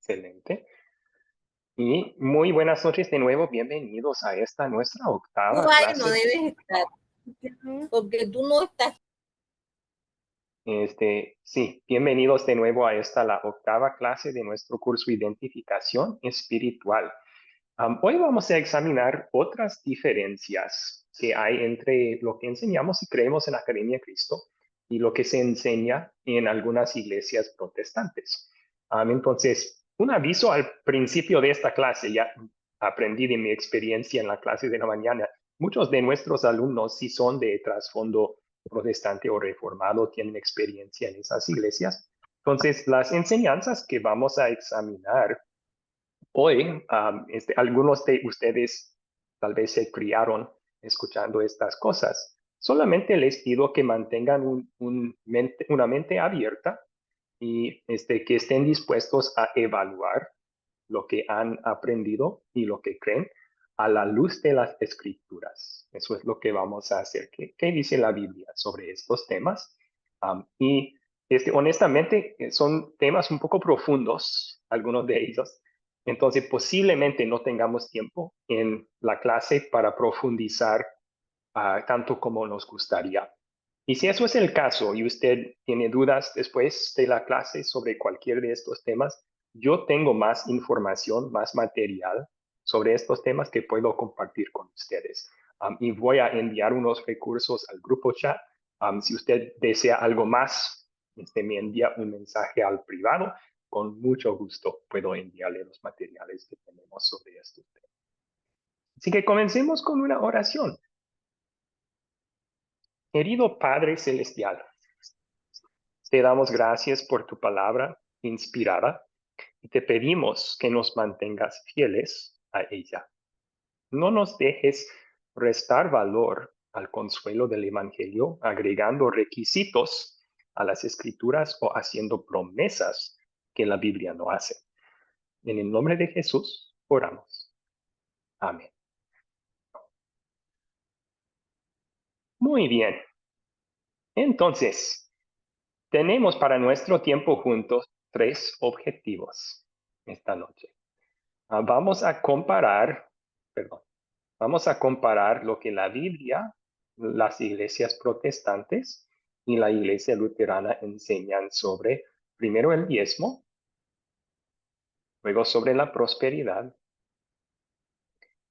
Excelente. Y muy buenas noches de nuevo. Bienvenidos a esta nuestra octava Tú ahí no clase. debes estar, porque tú no estás. Sí, bienvenidos de nuevo a la octava clase de nuestro curso Identificación Espiritual. Hoy vamos a examinar otras diferencias que hay entre lo que enseñamos y creemos en la Academia Cristo y lo que se enseña en algunas iglesias protestantes. Entonces, un aviso al principio de esta clase, ya aprendí de mi experiencia en la clase de la mañana. Muchos de nuestros alumnos, si son de trasfondo protestante o reformado, tienen experiencia en esas iglesias. Entonces, las enseñanzas que vamos a examinar hoy, algunos de ustedes tal vez se criaron escuchando estas cosas. Solamente les pido que mantengan una mente abierta y que estén dispuestos a evaluar lo que han aprendido y lo que creen a la luz de las escrituras. Eso es lo que vamos a hacer. ¿Qué dice la Biblia sobre estos temas? Y honestamente son temas un poco profundos, algunos de ellos. Entonces posiblemente no tengamos tiempo en la clase para profundizar tanto como nos gustaría. Y si eso es el caso y usted tiene dudas después de la clase sobre cualquier de estos temas, yo tengo más información, más material sobre estos temas que puedo compartir con ustedes. Y voy a enviar unos recursos al grupo chat. Si usted desea algo más, me envía un mensaje al privado. Con mucho gusto puedo enviarle los materiales que tenemos sobre estos temas. Así que comencemos con una oración. Querido Padre Celestial, te damos gracias por tu palabra inspirada y te pedimos que nos mantengas fieles a ella. No nos dejes restar valor al consuelo del Evangelio, agregando requisitos a las Escrituras o haciendo promesas que la Biblia no hace. En el nombre de Jesús oramos. Amén. Muy bien. Entonces, tenemos para nuestro tiempo juntos 3 objetivos esta noche. Vamos a comparar lo que la Biblia, las iglesias protestantes y la iglesia luterana enseñan sobre, primero el diezmo, luego sobre la prosperidad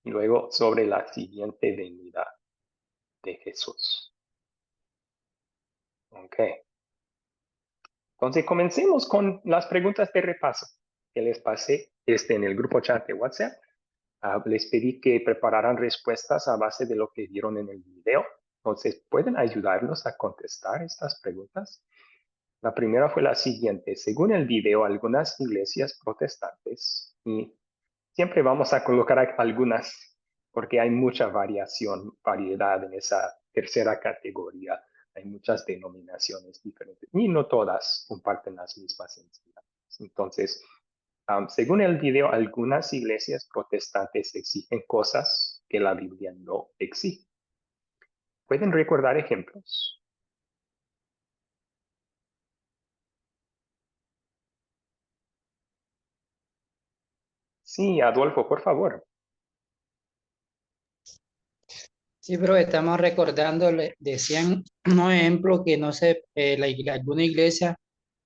y luego sobre la siguiente venida de Jesús. Ok. Entonces comencemos con las preguntas de repaso que les pasé en el grupo chat de WhatsApp. Les pedí que prepararan respuestas a base de lo que vieron en el video. Entonces, ¿pueden ayudarnos a contestar estas preguntas? La primera fue la siguiente. Según el video, algunas iglesias protestantes, y siempre vamos a colocar algunas porque hay mucha variedad en esa tercera categoría. Hay muchas denominaciones diferentes y no todas comparten las mismas enseñanzas. Entonces, según el video, algunas iglesias protestantes exigen cosas que la Biblia no exige. ¿Pueden recordar ejemplos? Sí, Adolfo, por favor. Sí, pero estamos recordando, decían unos ejemplos que no se, alguna iglesia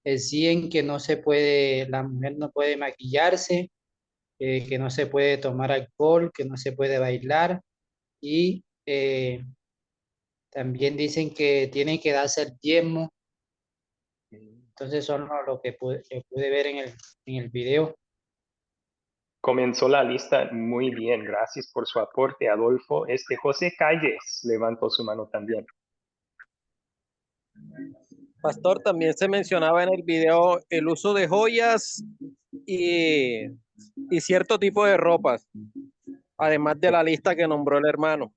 decían que no se puede, la mujer no puede maquillarse, que no se puede tomar alcohol, que no se puede bailar y también dicen que tienen que darse el diezmo. Entonces son lo que pude ver en el video. Comenzó la lista muy bien. Gracias por su aporte, Adolfo. José Calles levantó su mano también. Pastor, también se mencionaba en el video el uso de joyas y, y cierto tipo de ropas, además de la lista que nombró el hermano.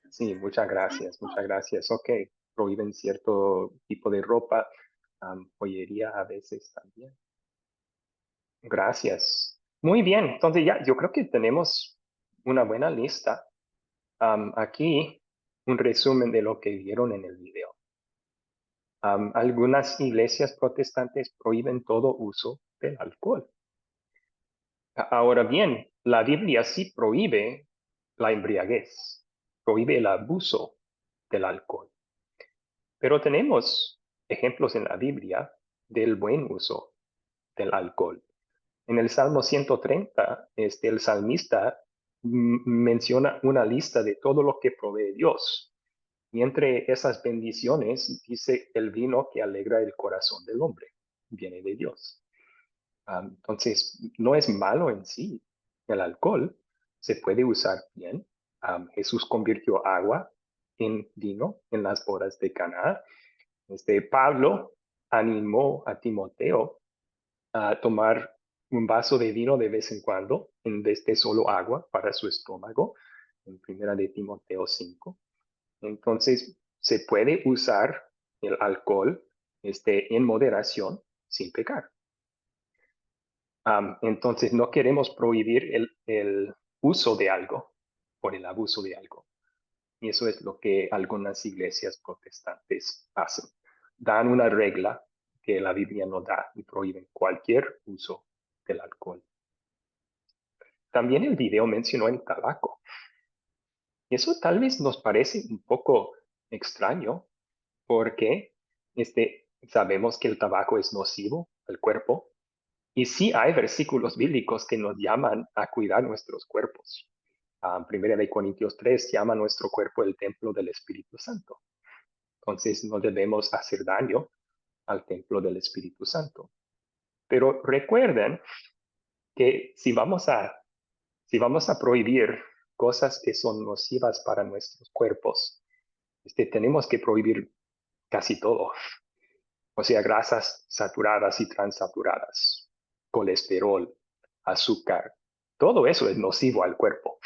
Sí, muchas gracias, muchas gracias. Ok, prohíben cierto tipo de ropa, joyería a veces también. Gracias. Muy bien, entonces ya, yo creo que tenemos una buena lista. Aquí un resumen de lo que vieron en el video. Algunas iglesias protestantes prohíben todo uso del alcohol. Ahora bien, la Biblia sí prohíbe la embriaguez, prohíbe el abuso del alcohol. Pero tenemos ejemplos en la Biblia del buen uso del alcohol. En el Salmo 130, el salmista menciona una lista de todo lo que provee Dios. Y entre esas bendiciones dice el vino que alegra el corazón del hombre, viene de Dios. Entonces, no es malo en sí. El alcohol se puede usar bien. Jesús convirtió agua en vino en las bodas de Caná. Pablo animó a Timoteo a tomar un vaso de vino de vez en cuando, en vez de solo agua para su estómago, en primera de Timoteo 5. Entonces, se puede usar el alcohol en moderación sin pecar. Entonces, no queremos prohibir el uso de algo por el abuso de algo. Y eso es lo que algunas iglesias protestantes hacen. Dan una regla que la Biblia no da y prohíben cualquier uso del alcohol. También el video mencionó el tabaco. Y eso tal vez nos parece un poco extraño porque sabemos que el tabaco es nocivo al cuerpo. Y sí hay versículos bíblicos que nos llaman a cuidar nuestros cuerpos. Primera de Corintios 3 llama a nuestro cuerpo el templo del Espíritu Santo. Entonces no debemos hacer daño al templo del Espíritu Santo. Pero recuerden que si vamos a prohibir cosas que son nocivas para nuestros cuerpos, tenemos que prohibir casi todo. O sea, grasas saturadas y transaturadas, colesterol, azúcar, todo eso es nocivo al cuerpo.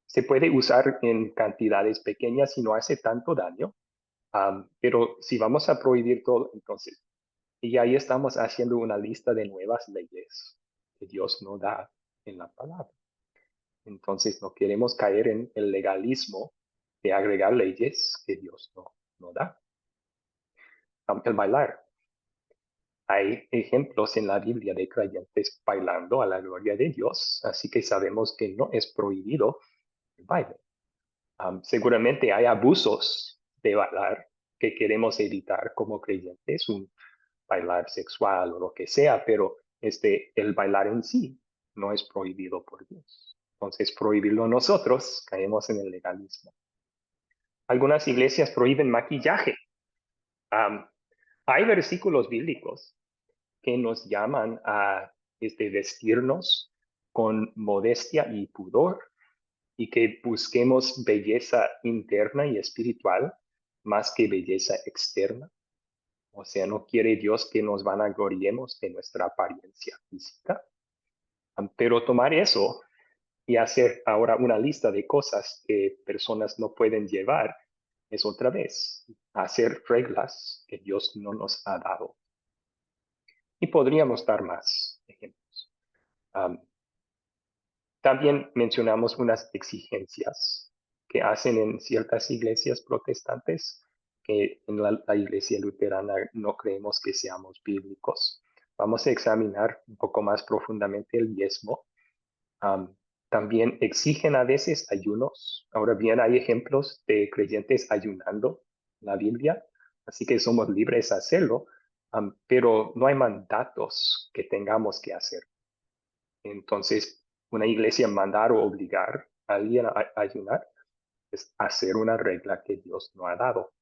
Se puede usar en cantidades pequeñas y no hace tanto daño, pero si vamos a prohibir todo, entonces, y ahí estamos haciendo una lista de nuevas leyes que Dios no da en la palabra. Entonces, no queremos caer en el legalismo de agregar leyes que Dios no da. El bailar. Hay ejemplos en la Biblia de creyentes bailando a la gloria de Dios, así que sabemos que no es prohibido el baile. Seguramente hay abusos de bailar que queremos evitar como creyentes, un bailar sexual o lo que sea, pero el bailar en sí no es prohibido por Dios. Entonces, prohibirlo nosotros, caemos en el legalismo. Algunas iglesias prohíben maquillaje. Hay versículos bíblicos que nos llaman a vestirnos con modestia y pudor y que busquemos belleza interna y espiritual más que belleza externa. O sea, no quiere Dios que nos vanagloriemos de nuestra apariencia física. Pero tomar eso y hacer ahora una lista de cosas que personas no pueden llevar es otra vez hacer reglas que Dios no nos ha dado. Y podríamos dar más ejemplos. También mencionamos unas exigencias que hacen en ciertas iglesias protestantes que en la iglesia luterana no creemos que seamos bíblicos. Vamos a examinar un poco más profundamente el diezmo. También exigen a veces ayunos. Ahora bien, hay ejemplos de creyentes ayunando en la Biblia, así que somos libres de hacerlo, pero no hay mandatos que tengamos que hacer. Entonces, una iglesia mandar o obligar a alguien a ayunar es hacer una regla que Dios no ha dado.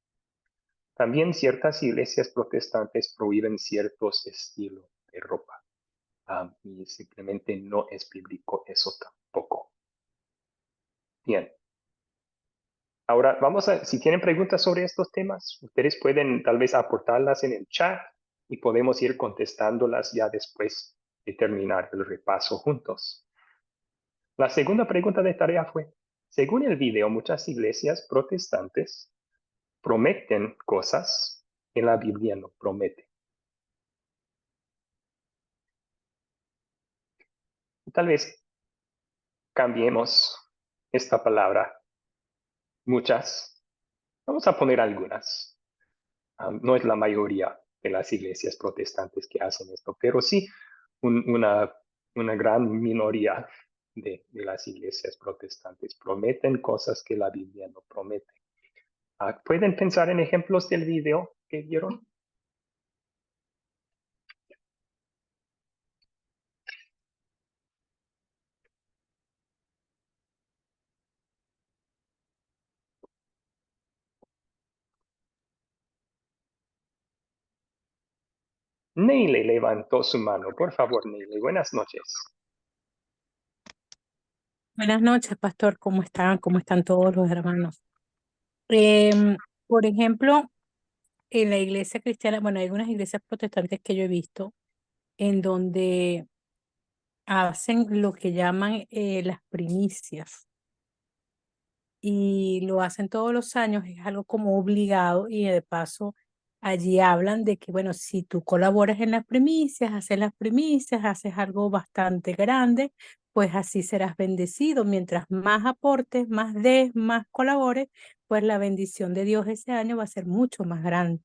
También ciertas iglesias protestantes prohíben ciertos estilos de ropa. Y simplemente no es bíblico eso tampoco. Bien. Ahora si tienen preguntas sobre estos temas, ustedes pueden tal vez aportarlas en el chat y podemos ir contestándolas ya después de terminar el repaso juntos. La segunda pregunta de tarea fue, según el video, muchas iglesias protestantes prometen cosas que la Biblia no promete. Tal vez cambiemos esta palabra. Muchas. Vamos a poner algunas. No es la mayoría de las iglesias protestantes que hacen esto, pero sí una gran minoría de las iglesias protestantes prometen cosas que la Biblia no promete. ¿Pueden pensar en ejemplos del video que vieron? Neile levantó su mano. Por favor, Neile, buenas noches. Buenas noches, pastor. ¿Cómo están? ¿Cómo están todos los hermanos? Por ejemplo, en la iglesia cristiana, bueno, hay algunas iglesias protestantes que yo he visto en donde hacen lo que llaman las primicias y lo hacen todos los años, es algo como obligado y de paso allí hablan de que, bueno, si tú colaboras en las primicias, haces algo bastante grande, pues así serás bendecido. Mientras más aportes, más des, más colabores, pues la bendición de Dios ese año va a ser mucho más grande.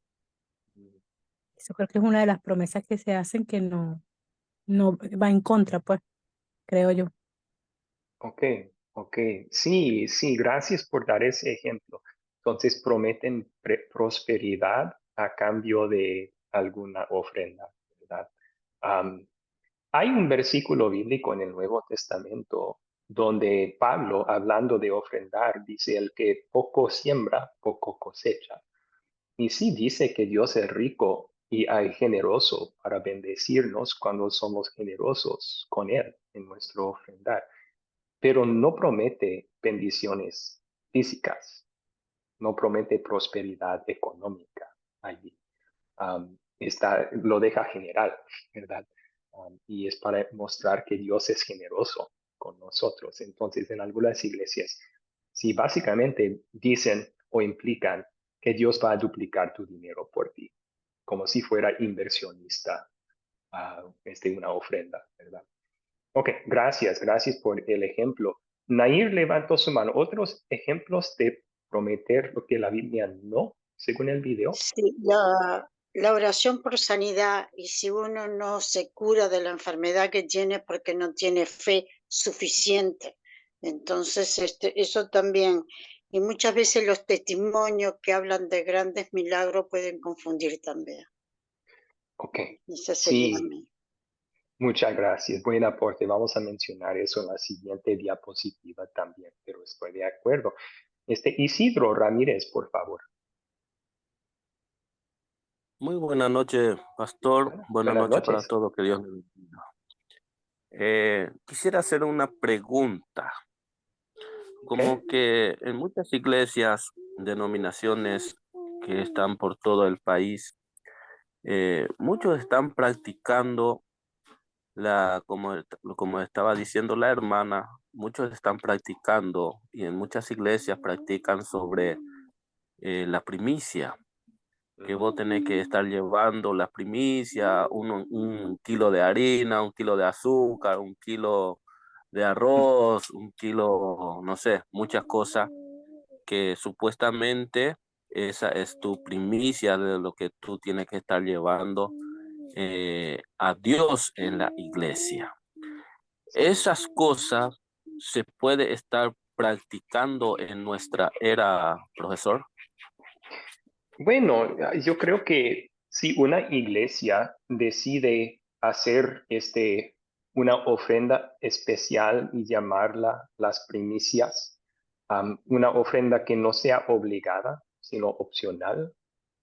Eso creo que es una de las promesas que se hacen que no va en contra, pues, creo yo. Ok. Sí, gracias por dar ese ejemplo. Entonces prometen prosperidad a cambio de alguna ofrenda, ¿verdad? Hay un versículo bíblico en el Nuevo Testamento donde Pablo, hablando de ofrendar, dice: el que poco siembra, poco cosecha. Y sí dice que Dios es rico y hay generoso para bendecirnos cuando somos generosos con Él en nuestro ofrendar, pero no promete bendiciones físicas, no promete prosperidad económica allí. Lo deja general, ¿verdad? Y es para mostrar que Dios es generoso con nosotros. Entonces, en algunas iglesias, sí, básicamente dicen o implican que Dios va a duplicar tu dinero por ti, como si fuera inversionista, una ofrenda, ¿verdad? Ok, gracias por el ejemplo. Nair levantó su mano. ¿Otros ejemplos de prometer lo que la Biblia no, según el video? Sí, la oración por sanidad, y si uno no se cura de la enfermedad que tiene porque no tiene fe suficiente, entonces eso también, y muchas veces los testimonios que hablan de grandes milagros pueden confundir también. Ok, Esa sería sí, mi. muchas gracias. Buen aporte. Vamos a mencionar eso en la siguiente diapositiva también, pero estoy de acuerdo. Isidro Ramírez, por favor. Muy buenas noches, pastor. Buenas Buenas noches para noches. todos. Que Dios les bendiga. Quisiera hacer una pregunta. Como que en muchas iglesias, denominaciones que están por todo el país, muchos están practicando como estaba diciendo la hermana, muchos están practicando y en muchas iglesias practican sobre la primicia, que vos tenés que estar llevando la primicia, un kilo de harina, un kilo de azúcar, un kilo de arroz, un kilo, no sé, muchas cosas que supuestamente esa es tu primicia de lo que tú tienes que estar llevando a Dios en la iglesia. Esas cosas se puede estar practicando en nuestra era, profesor. Bueno, yo creo que si una iglesia decide hacer una ofrenda especial y llamarla las primicias, una ofrenda que no sea obligada, sino opcional,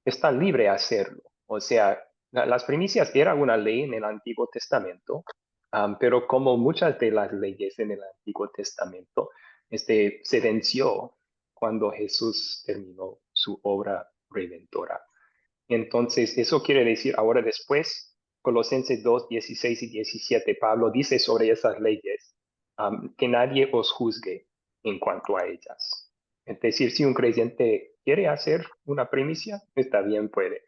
está libre a hacerlo. O sea, las primicias eran una ley en el Antiguo Testamento, pero como muchas de las leyes en el Antiguo Testamento, se venció cuando Jesús terminó su obra redentora. Entonces, eso quiere decir ahora después, Colosenses 2, 16 y 17, Pablo dice sobre esas leyes, que nadie os juzgue en cuanto a ellas. Es decir, si un creyente quiere hacer una primicia, está bien, puede.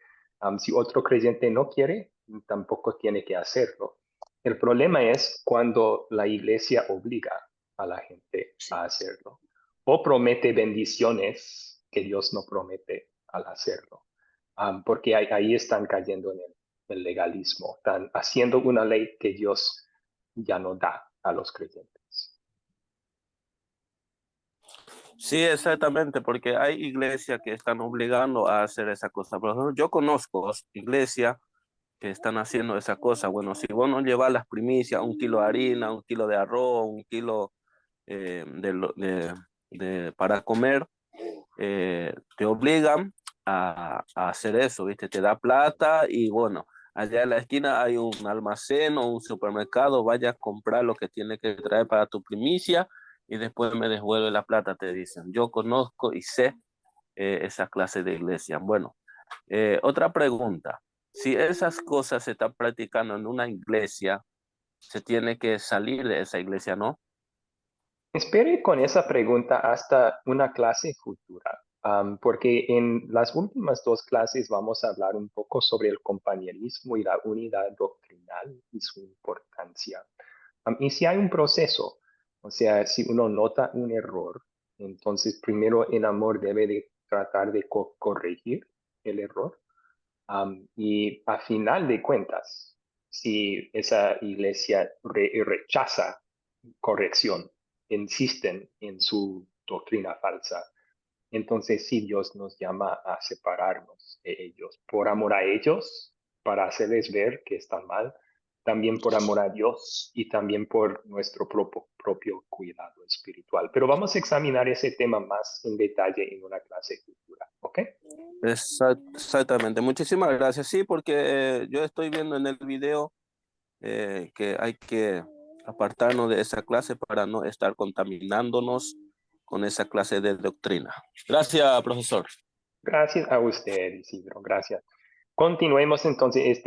Si otro creyente no quiere, tampoco tiene que hacerlo. El problema es cuando la iglesia obliga a la gente a hacerlo o promete bendiciones que Dios no promete al hacerlo. porque ahí están cayendo en el legalismo, están haciendo una ley que Dios ya no da a los creyentes. Sí, exactamente, porque hay iglesias que están obligando a hacer esa cosa. Por ejemplo, yo conozco iglesias que están haciendo esa cosa. Bueno, si vos no llevas las primicias, 1 kilo de harina, 1 kilo de arroz, 1 kilo para comer, te obligan a hacer eso, ¿viste? Te da plata y bueno, allá en la esquina hay un almacén o un supermercado, vaya a comprar lo que tiene que traer para tu primicia y después me devuelve la plata, te dicen. Yo conozco y sé esa clase de iglesia. Bueno, otra pregunta. Si esas cosas se están practicando en una iglesia, se tiene que salir de esa iglesia, ¿no? Espere con esa pregunta hasta una clase futura, porque en las últimas 2 clases vamos a hablar un poco sobre el compañerismo y la unidad doctrinal y su importancia. Y si hay un proceso, o sea, si uno nota un error, entonces primero en amor debe de tratar de corregir el error. Y a final de cuentas, si esa iglesia rechaza corrección, insisten en su doctrina falsa, entonces sí Dios nos llama a separarnos de ellos, por amor a ellos, para hacerles ver que están mal, también por amor a Dios y también por nuestro propio cuidado espiritual. Pero vamos a examinar ese tema más en detalle en una clase futura, ¿ok? Exactamente. Muchísimas gracias. Sí, porque yo estoy viendo en el video que hay que apartarnos de esa clase para no estar contaminándonos con esa clase de doctrina. Gracias, profesor. Gracias a usted, Isidro, gracias. Continuemos entonces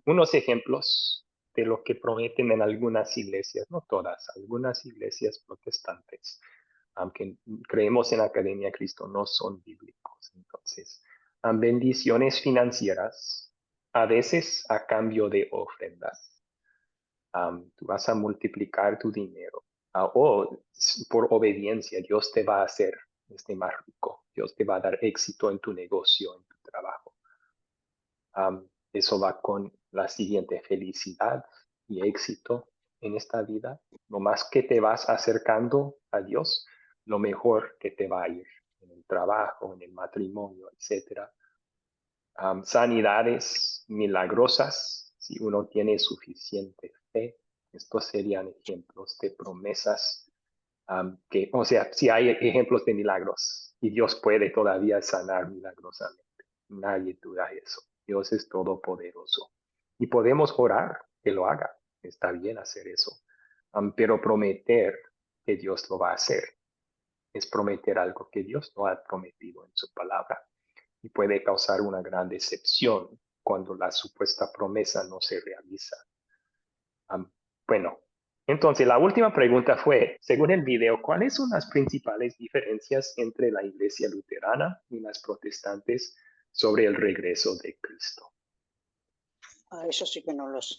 unos ejemplos de lo que prometen en algunas iglesias, no todas, algunas iglesias protestantes, aunque creemos en la Academia de Cristo, no son bíblicos. Entonces, bendiciones financieras, a veces a cambio de ofrendas. Tú vas a multiplicar tu dinero, o por obediencia, Dios te va a hacer más rico, Dios te va a dar éxito en tu negocio, en tu trabajo. Eso va con la siguiente: felicidad y éxito en esta vida. Lo más que te vas acercando a Dios, lo mejor que te va a ir en el trabajo, en el matrimonio, etc. Sanidades milagrosas, si uno tiene suficiente fe. Estos serían ejemplos de promesas o sea, si hay ejemplos de milagros y Dios puede todavía sanar milagrosamente. Nadie duda eso. Dios es todopoderoso. Y podemos orar que lo haga. Está bien hacer eso. Pero prometer que Dios lo va a hacer es prometer algo que Dios no ha prometido en su palabra. Y puede causar una gran decepción cuando la supuesta promesa no se realiza. Bueno, entonces la última pregunta fue, según el video, ¿cuáles son las principales diferencias entre la iglesia luterana y las protestantes sobre el regreso de Cristo? Eso sí que no lo sé.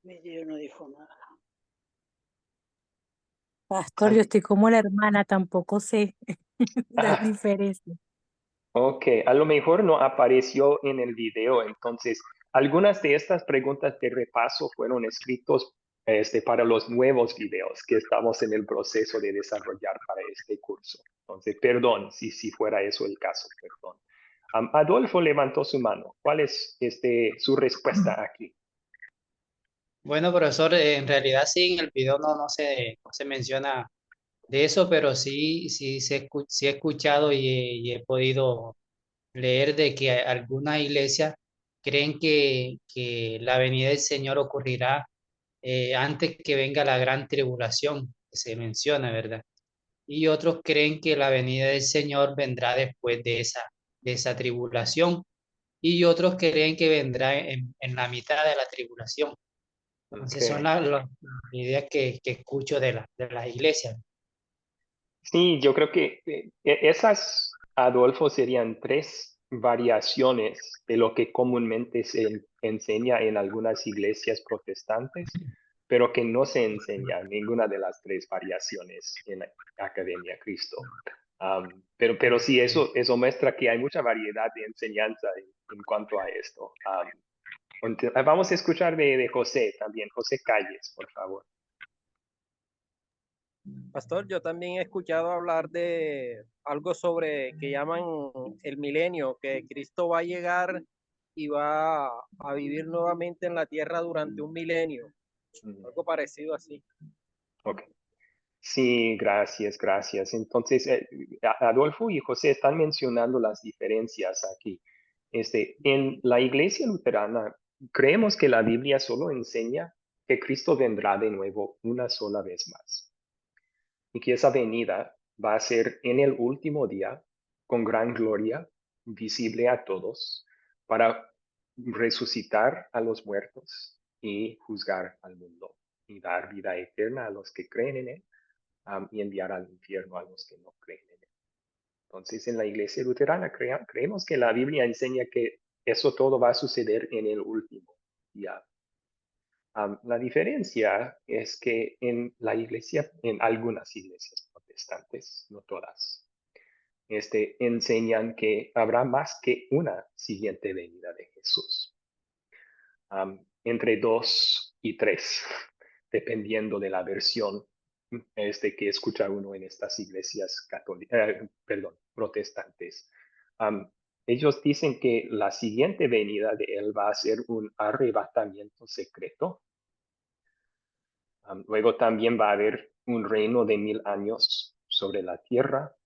Mi Dios no dijo nada. Pastor, yo estoy como la hermana, tampoco sé las diferencias. Ok, a lo mejor no apareció en el video, entonces algunas de estas preguntas de repaso fueron escritos para los nuevos videos que estamos en el proceso de desarrollar para este curso. Entonces, perdón si fuera eso el caso, perdón. Adolfo levantó su mano. ¿Cuál es su respuesta aquí? Bueno, profesor, en realidad sí, en el video no se menciona de eso, pero sí he escuchado y he podido leer de que algunas iglesias creen que la venida del Señor ocurrirá antes que venga la gran tribulación, que se menciona, ¿verdad? Y otros creen que la venida del Señor vendrá después de esa tribulación, y otros creen que vendrá en la mitad de la tribulación. Entonces son Okay. las ideas que escucho de las iglesias. Sí, yo creo que esas, Adolfo, serían 3 variaciones de lo que comúnmente se enseña en algunas iglesias protestantes. pero que no se enseña ninguna de las tres variaciones en la Academia Cristo. Pero sí, eso muestra que hay mucha variedad de enseñanza en cuanto a esto. Vamos a escuchar de José también. José Calles, por favor. Pastor, yo también he escuchado hablar de algo sobre que llaman el milenio, que Cristo va a llegar y va a vivir nuevamente en la tierra durante un milenio, algo parecido así. Ok. Sí, gracias, gracias. Entonces, Adolfo y José están mencionando las diferencias aquí. En la iglesia luterana, creemos que la Biblia solo enseña que Cristo vendrá de nuevo una sola vez más y que esa venida va a ser en el último día con gran gloria, visible a todos, para resucitar a los muertos y juzgar al mundo y dar vida eterna a los que creen en él, y enviar al infierno a los que no creen en él. Entonces, en la iglesia luterana creemos que la Biblia enseña que eso todo va a suceder en el último día. La diferencia es que en la iglesia, en algunas iglesias protestantes, no todas, enseñan que habrá más que una siguiente venida de Jesús. Entre 2 y 3, dependiendo de la versión que escucha uno en estas iglesias protestantes. Ellos dicen que la siguiente venida de él va a ser un arrebatamiento secreto. Luego también va a haber un reino de 1000 años sobre la tierra.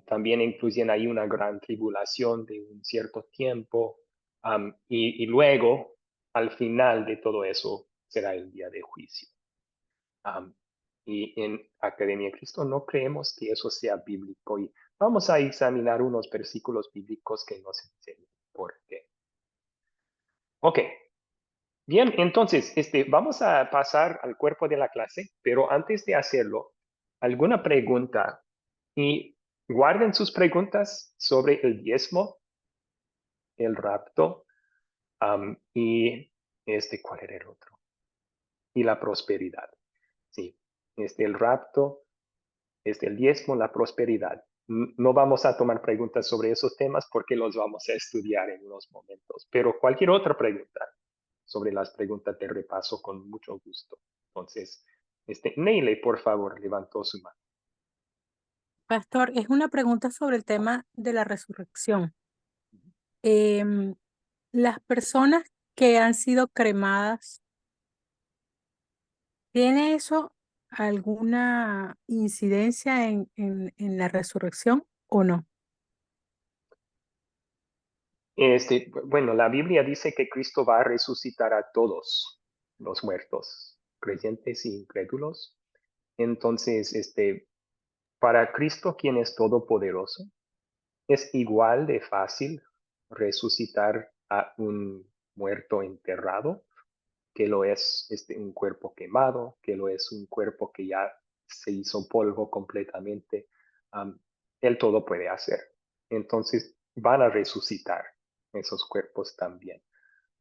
También incluyen ahí una gran tribulación de un cierto tiempo. Y luego, al final de todo eso, será el día de juicio. Y en Academia Cristo no creemos que eso sea bíblico. Y vamos a examinar unos versículos bíblicos que nos enseñan por qué. Ok. Bien, entonces, vamos a pasar al cuerpo de la clase, pero antes de hacerlo, ¿alguna pregunta? Y guarden sus preguntas sobre el diezmo, el rapto, y ¿cuál era el otro? Y la prosperidad. Sí, el rapto, el diezmo, la prosperidad. No vamos a tomar preguntas sobre esos temas porque los vamos a estudiar en unos momentos, pero cualquier otra pregunta sobre las preguntas de repaso con mucho gusto. Entonces, Neile, por favor, levantó su mano. Pastor, es una pregunta sobre el tema de la resurrección. Las personas que han sido cremadas, ¿tiene eso alguna incidencia en la resurrección o no? Bueno, la Biblia dice que Cristo va a resucitar a todos los muertos, creyentes e incrédulos. Entonces, para Cristo, quien es todopoderoso, es igual de fácil resucitar a un muerto enterrado que lo es un cuerpo quemado, que lo es un cuerpo que ya se hizo polvo completamente. Él todo puede hacer. Entonces van a resucitar esos cuerpos también.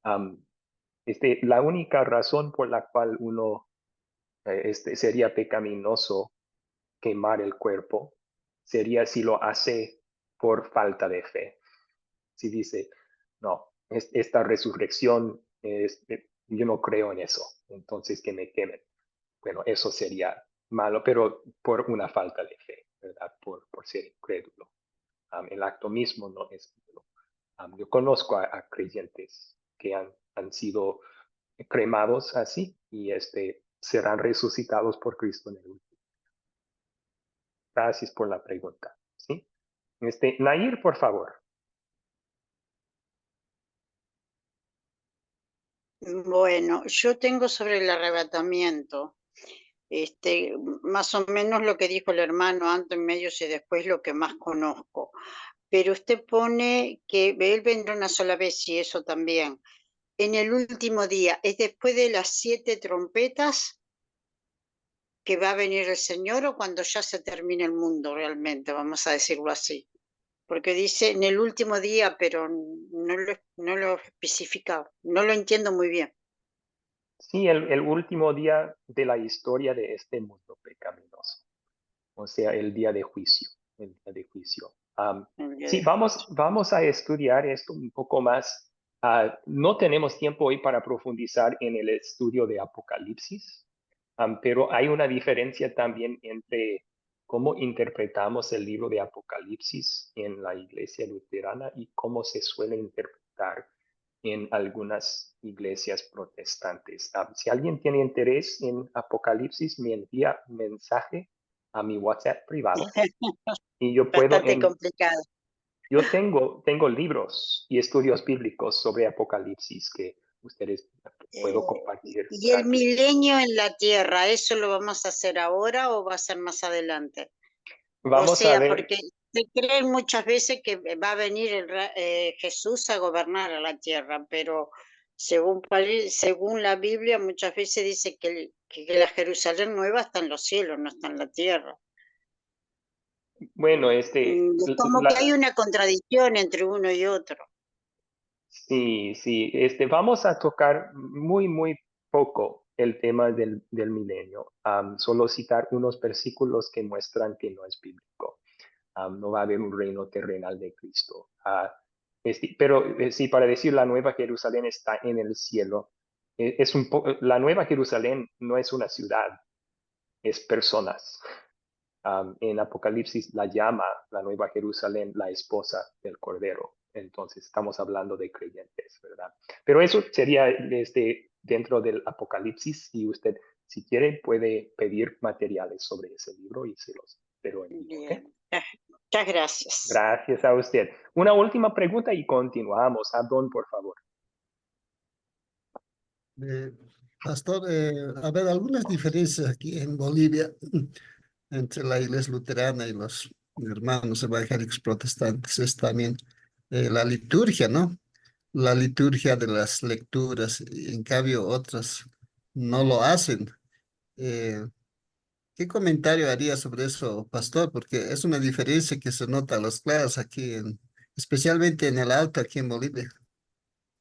La única razón por la cual uno sería pecaminoso quemar el cuerpo sería si lo hace por falta de fe. Si dice, no, esta resurrección, yo no creo en eso, entonces que me quemen. Bueno, eso sería malo, pero por una falta de fe, ¿verdad? Por ser incrédulo. El acto mismo no es malo. Yo conozco a creyentes que han sido cremados así y serán resucitados por Cristo en el último. Gracias por la pregunta. ¿Sí? Nair, por favor. Bueno, yo tengo sobre el arrebatamiento, más o menos lo que dijo el hermano antes, medios y después lo que más conozco. Pero usted pone que él vendrá una sola vez y eso también. En el último día, ¿es después de las 7 trompetas que va a venir el Señor o cuando ya se termine el mundo realmente, vamos a decirlo así? Porque dice en el último día, pero no lo especifica, no lo entiendo muy bien. Sí, el último día de la historia de este mundo pecaminoso. O sea, el día de juicio. El día de juicio. Sí, vamos a estudiar esto un poco más. No tenemos tiempo hoy para profundizar en el estudio de Apocalipsis, pero hay una diferencia también entre cómo interpretamos el libro de Apocalipsis en la iglesia luterana y cómo se suele interpretar en algunas iglesias protestantes. Si alguien tiene interés en Apocalipsis, me envía un mensaje a mi WhatsApp privado y yo puedo Bastante complicado. yo tengo libros y estudios bíblicos sobre Apocalipsis que ustedes puedo compartir. ¿Y el milenio en la tierra, eso lo vamos a hacer ahora o va a ser más adelante? Vamos a ver. Porque se creen muchas veces que va a venir Jesús a gobernar a la tierra, pero según la Biblia muchas veces dice que la Jerusalén nueva está en los cielos, no está en la tierra. Bueno, Es como que hay una contradicción entre uno y otro. Sí, vamos a tocar muy poco el tema del milenio. Solo citar unos versículos que muestran que no es bíblico. No va a haber un reino terrenal de Cristo. Pero sí, para decir la Nueva Jerusalén está en el cielo, la Nueva Jerusalén no es una ciudad, es personas. En Apocalipsis la llama la Nueva Jerusalén la esposa del Cordero. Entonces estamos hablando de creyentes, ¿verdad? Pero eso sería dentro del Apocalipsis y usted, si quiere, puede pedir materiales sobre ese libro y se los envío. ¿Okay? Muchas gracias. Gracias a usted. Una última pregunta y continuamos. Abdón, por favor. Pastor, a ver, algunas diferencias aquí en Bolivia entre la iglesia luterana y los hermanos evangélicos protestantes es también la liturgia, ¿no? La liturgia de las lecturas, y en cambio otras no lo hacen. Eh, ¿Qué comentario haría sobre eso, pastor? Porque es una diferencia que se nota a las claras aquí, especialmente en el Alto, aquí en Bolivia.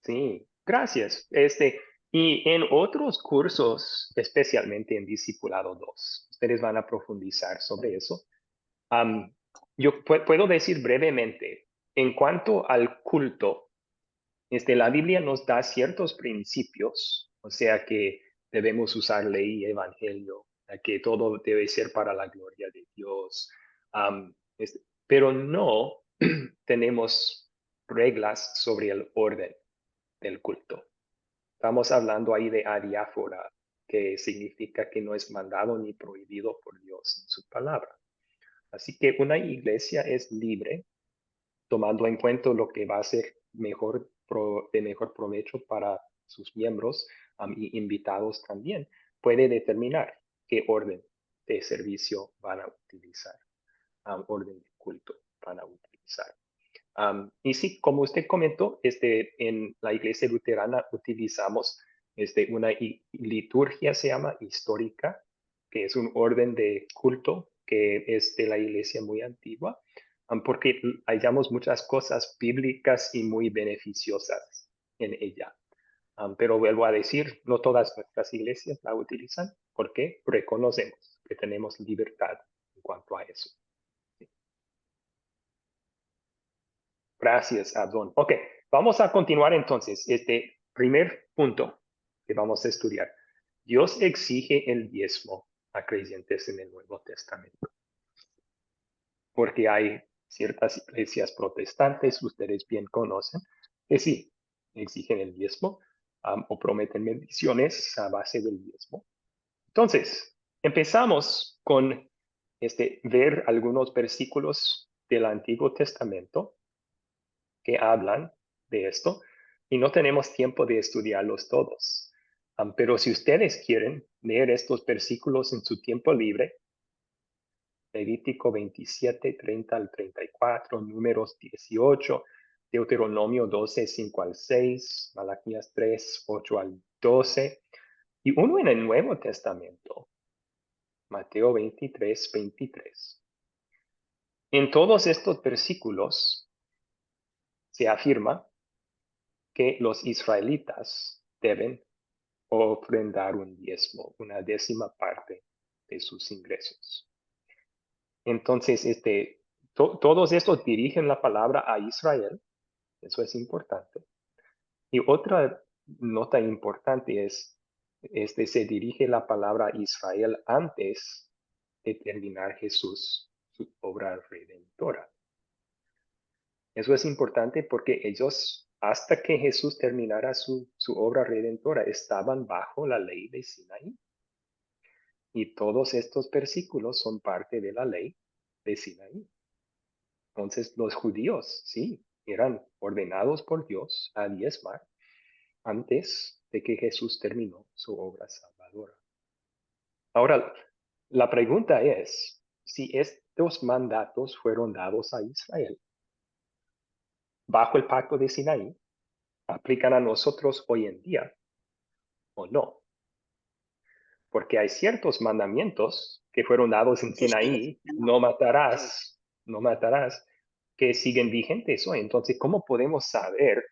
Sí, gracias. Y en otros cursos, especialmente en Discipulado 2, ustedes van a profundizar sobre eso. Yo puedo decir brevemente, en cuanto al culto, la Biblia nos da ciertos principios, o sea que debemos usar ley y evangelio, que todo debe ser para la gloria de Dios, pero no tenemos reglas sobre el orden del culto. Estamos hablando ahí de adiáfora, que significa que no es mandado ni prohibido por Dios en su palabra. Así que una iglesia es libre, tomando en cuenta lo que va a ser de mejor provecho para sus miembros y invitados también, puede determinar qué orden de servicio van a utilizar, orden de culto van a utilizar. Y sí, como usted comentó, en la iglesia luterana utilizamos una liturgia, se llama histórica, que es un orden de culto que es de la iglesia muy antigua, porque hallamos muchas cosas bíblicas y muy beneficiosas en ella. Pero vuelvo a decir, no todas nuestras iglesias la utilizan porque reconocemos que tenemos libertad en cuanto a eso. Gracias, Abdón. Ok, vamos a continuar entonces. Este primer punto que vamos a estudiar. Dios exige el diezmo a creyentes en el Nuevo Testamento. Porque hay ciertas iglesias protestantes, ustedes bien conocen, que sí, exigen el diezmo o prometen bendiciones a base del diezmo. Entonces, empezamos con ver algunos versículos del Antiguo Testamento que hablan de esto y no tenemos tiempo de estudiarlos todos. Pero si ustedes quieren leer estos versículos en su tiempo libre, Levítico 27, 30 al 34, Números 18, Deuteronomio 12, 5 al 6, Malaquías 3, 8 al 12, y uno en el Nuevo Testamento, Mateo 23, 23. En todos estos versículos se afirma que los israelitas deben ofrendar un diezmo, una décima parte de sus ingresos. Entonces, todos estos dirigen la palabra a Israel. Eso es importante. Y otra nota importante es, se dirige la palabra a Israel antes de terminar Jesús su obra redentora. Eso es importante porque ellos, hasta que Jesús terminara su obra redentora, estaban bajo la ley de Sinaí. Y todos estos versículos son parte de la ley de Sinaí. Entonces los judíos, sí, eran ordenados por Dios a diezmar antes de que Jesús terminó su obra salvadora. Ahora, la pregunta es, si estos mandatos fueron dados a Israel bajo el pacto de Sinaí, ¿aplican a nosotros hoy en día o no? Porque hay ciertos mandamientos que fueron dados en Sinaí, no matarás, que siguen vigentes hoy. Entonces, ¿cómo podemos saber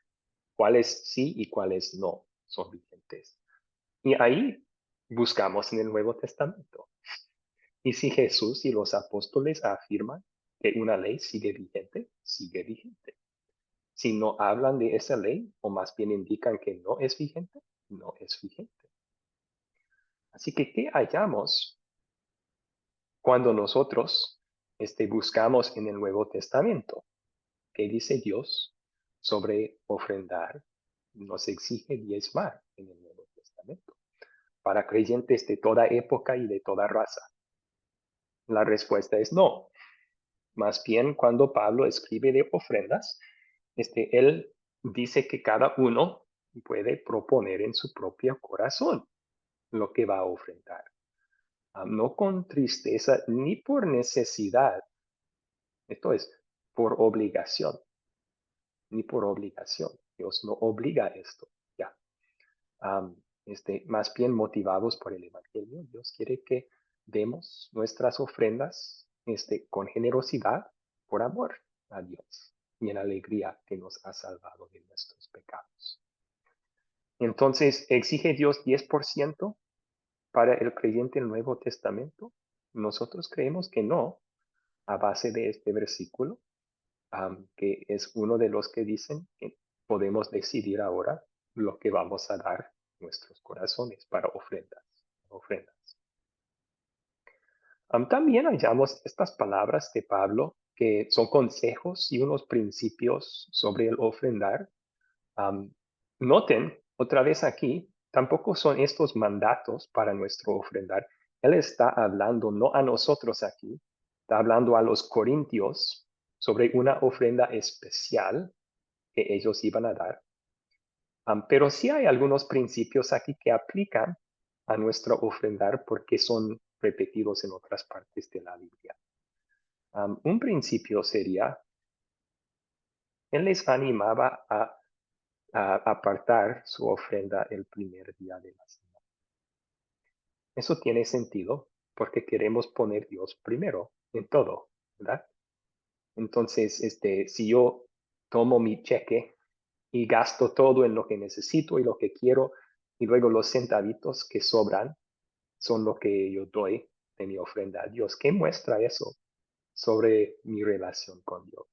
cuáles sí y cuáles no son vigentes? Y ahí buscamos en el Nuevo Testamento. Y si Jesús y los apóstoles afirman que una ley sigue vigente, sigue vigente. Si no hablan de esa ley, o más bien indican que no es vigente, no es vigente. Así que, ¿qué hallamos cuando nosotros buscamos en el Nuevo Testamento? ¿Qué dice Dios sobre ofrendar? Nos exige diezmar en el Nuevo Testamento para creyentes de toda época y de toda raza. La respuesta es no. Más bien, cuando Pablo escribe de ofrendas, él dice que cada uno puede proponer en su propio corazón lo que va a ofrendar. No con tristeza ni por necesidad. Esto es por obligación. Ni por obligación. Dios no obliga esto. Ya. Más bien motivados por el Evangelio. Dios quiere que demos nuestras ofrendas con generosidad por amor a Dios y en alegría que nos ha salvado de nuestros pecados. Entonces, ¿exige Dios 10% para el creyente en el Nuevo Testamento? Nosotros creemos que no, a base de este versículo, que es uno de los que dicen que podemos decidir ahora lo que vamos a dar nuestros corazones para ofrendas. También hallamos estas palabras de Pablo que son consejos y unos principios sobre el ofrendar. Noten otra vez aquí, tampoco son estos mandatos para nuestro ofrendar. Él está hablando no a nosotros aquí, está hablando a los corintios sobre una ofrenda especial que ellos iban a dar. Pero sí hay algunos principios aquí que aplican a nuestro ofrendar porque son repetidos en otras partes de la Biblia. Un principio sería, él les animaba a apartar su ofrenda el primer día de la semana. Eso tiene sentido porque queremos poner Dios primero en todo, ¿verdad? Entonces, si yo tomo mi cheque y gasto todo en lo que necesito y lo que quiero, y luego los centavitos que sobran son lo que yo doy de mi ofrenda a Dios, ¿qué muestra eso sobre mi relación con Dios?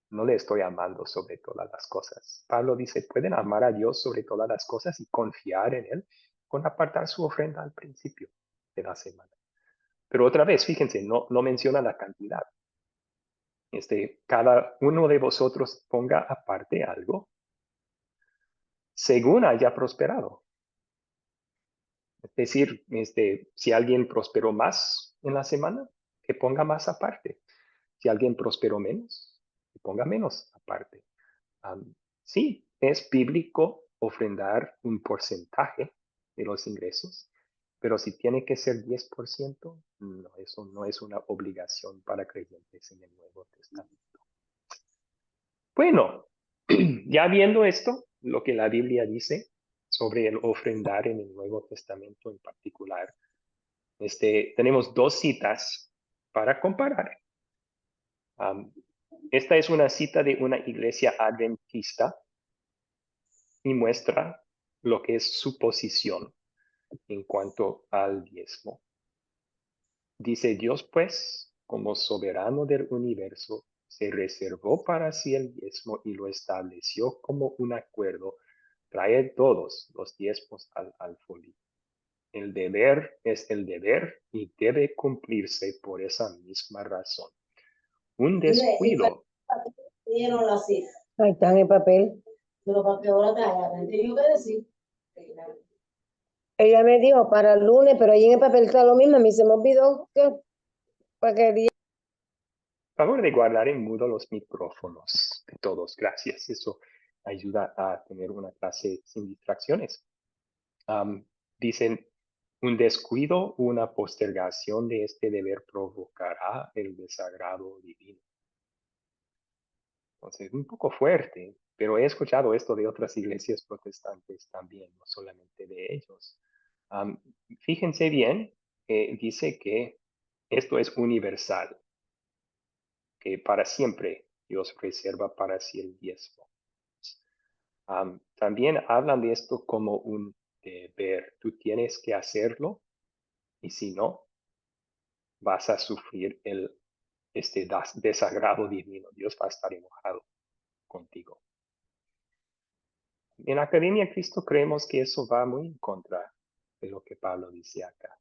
No le estoy amando sobre todas las cosas. Pablo dice, pueden amar a Dios sobre todas las cosas y confiar en Él con apartar su ofrenda al principio de la semana. Pero otra vez, fíjense, no menciona la cantidad. Cada uno de vosotros ponga aparte algo según haya prosperado. Es decir, si alguien prosperó más en la semana, que ponga más aparte. Si alguien prosperó menos, que ponga menos aparte. Sí, es bíblico ofrendar un porcentaje de los ingresos, pero si tiene que ser 10%, no, eso no es una obligación para creyentes en el Nuevo Testamento. Bueno, ya viendo esto, lo que la Biblia dice sobre el ofrendar en el Nuevo Testamento en particular, tenemos dos citas para comparar. Esta es una cita de una iglesia adventista y muestra lo que es su posición en cuanto al diezmo. Dice Dios, pues, como soberano del universo, se reservó para sí el diezmo y lo estableció como un acuerdo. Trae todos los diezmos al alfolí. El deber es el deber y debe cumplirse por esa misma razón. Un descuido. Ahí está en el papel. Pero para que ahora te hagan, tengo que decir. Ella me dijo para el lunes, pero ahí en el papel está lo mismo. A mí se me olvidó que para que el día. Favor de guardar en mudo los micrófonos de todos. Gracias. Eso ayuda a tener una clase sin distracciones. Dicen, un descuido, una postergación de este deber provocará el desagrado divino. Entonces, un poco fuerte, pero he escuchado esto de otras iglesias protestantes también, no solamente de ellos. Fíjense bien, dice que esto es universal, que para siempre Dios reserva para sí el diezmo. También hablan de esto como un deber. Tú tienes que hacerlo y si no, vas a sufrir este desagrado divino. Dios va a estar enojado contigo. En Academia Cristo creemos que eso va muy en contra de lo que Pablo dice acá.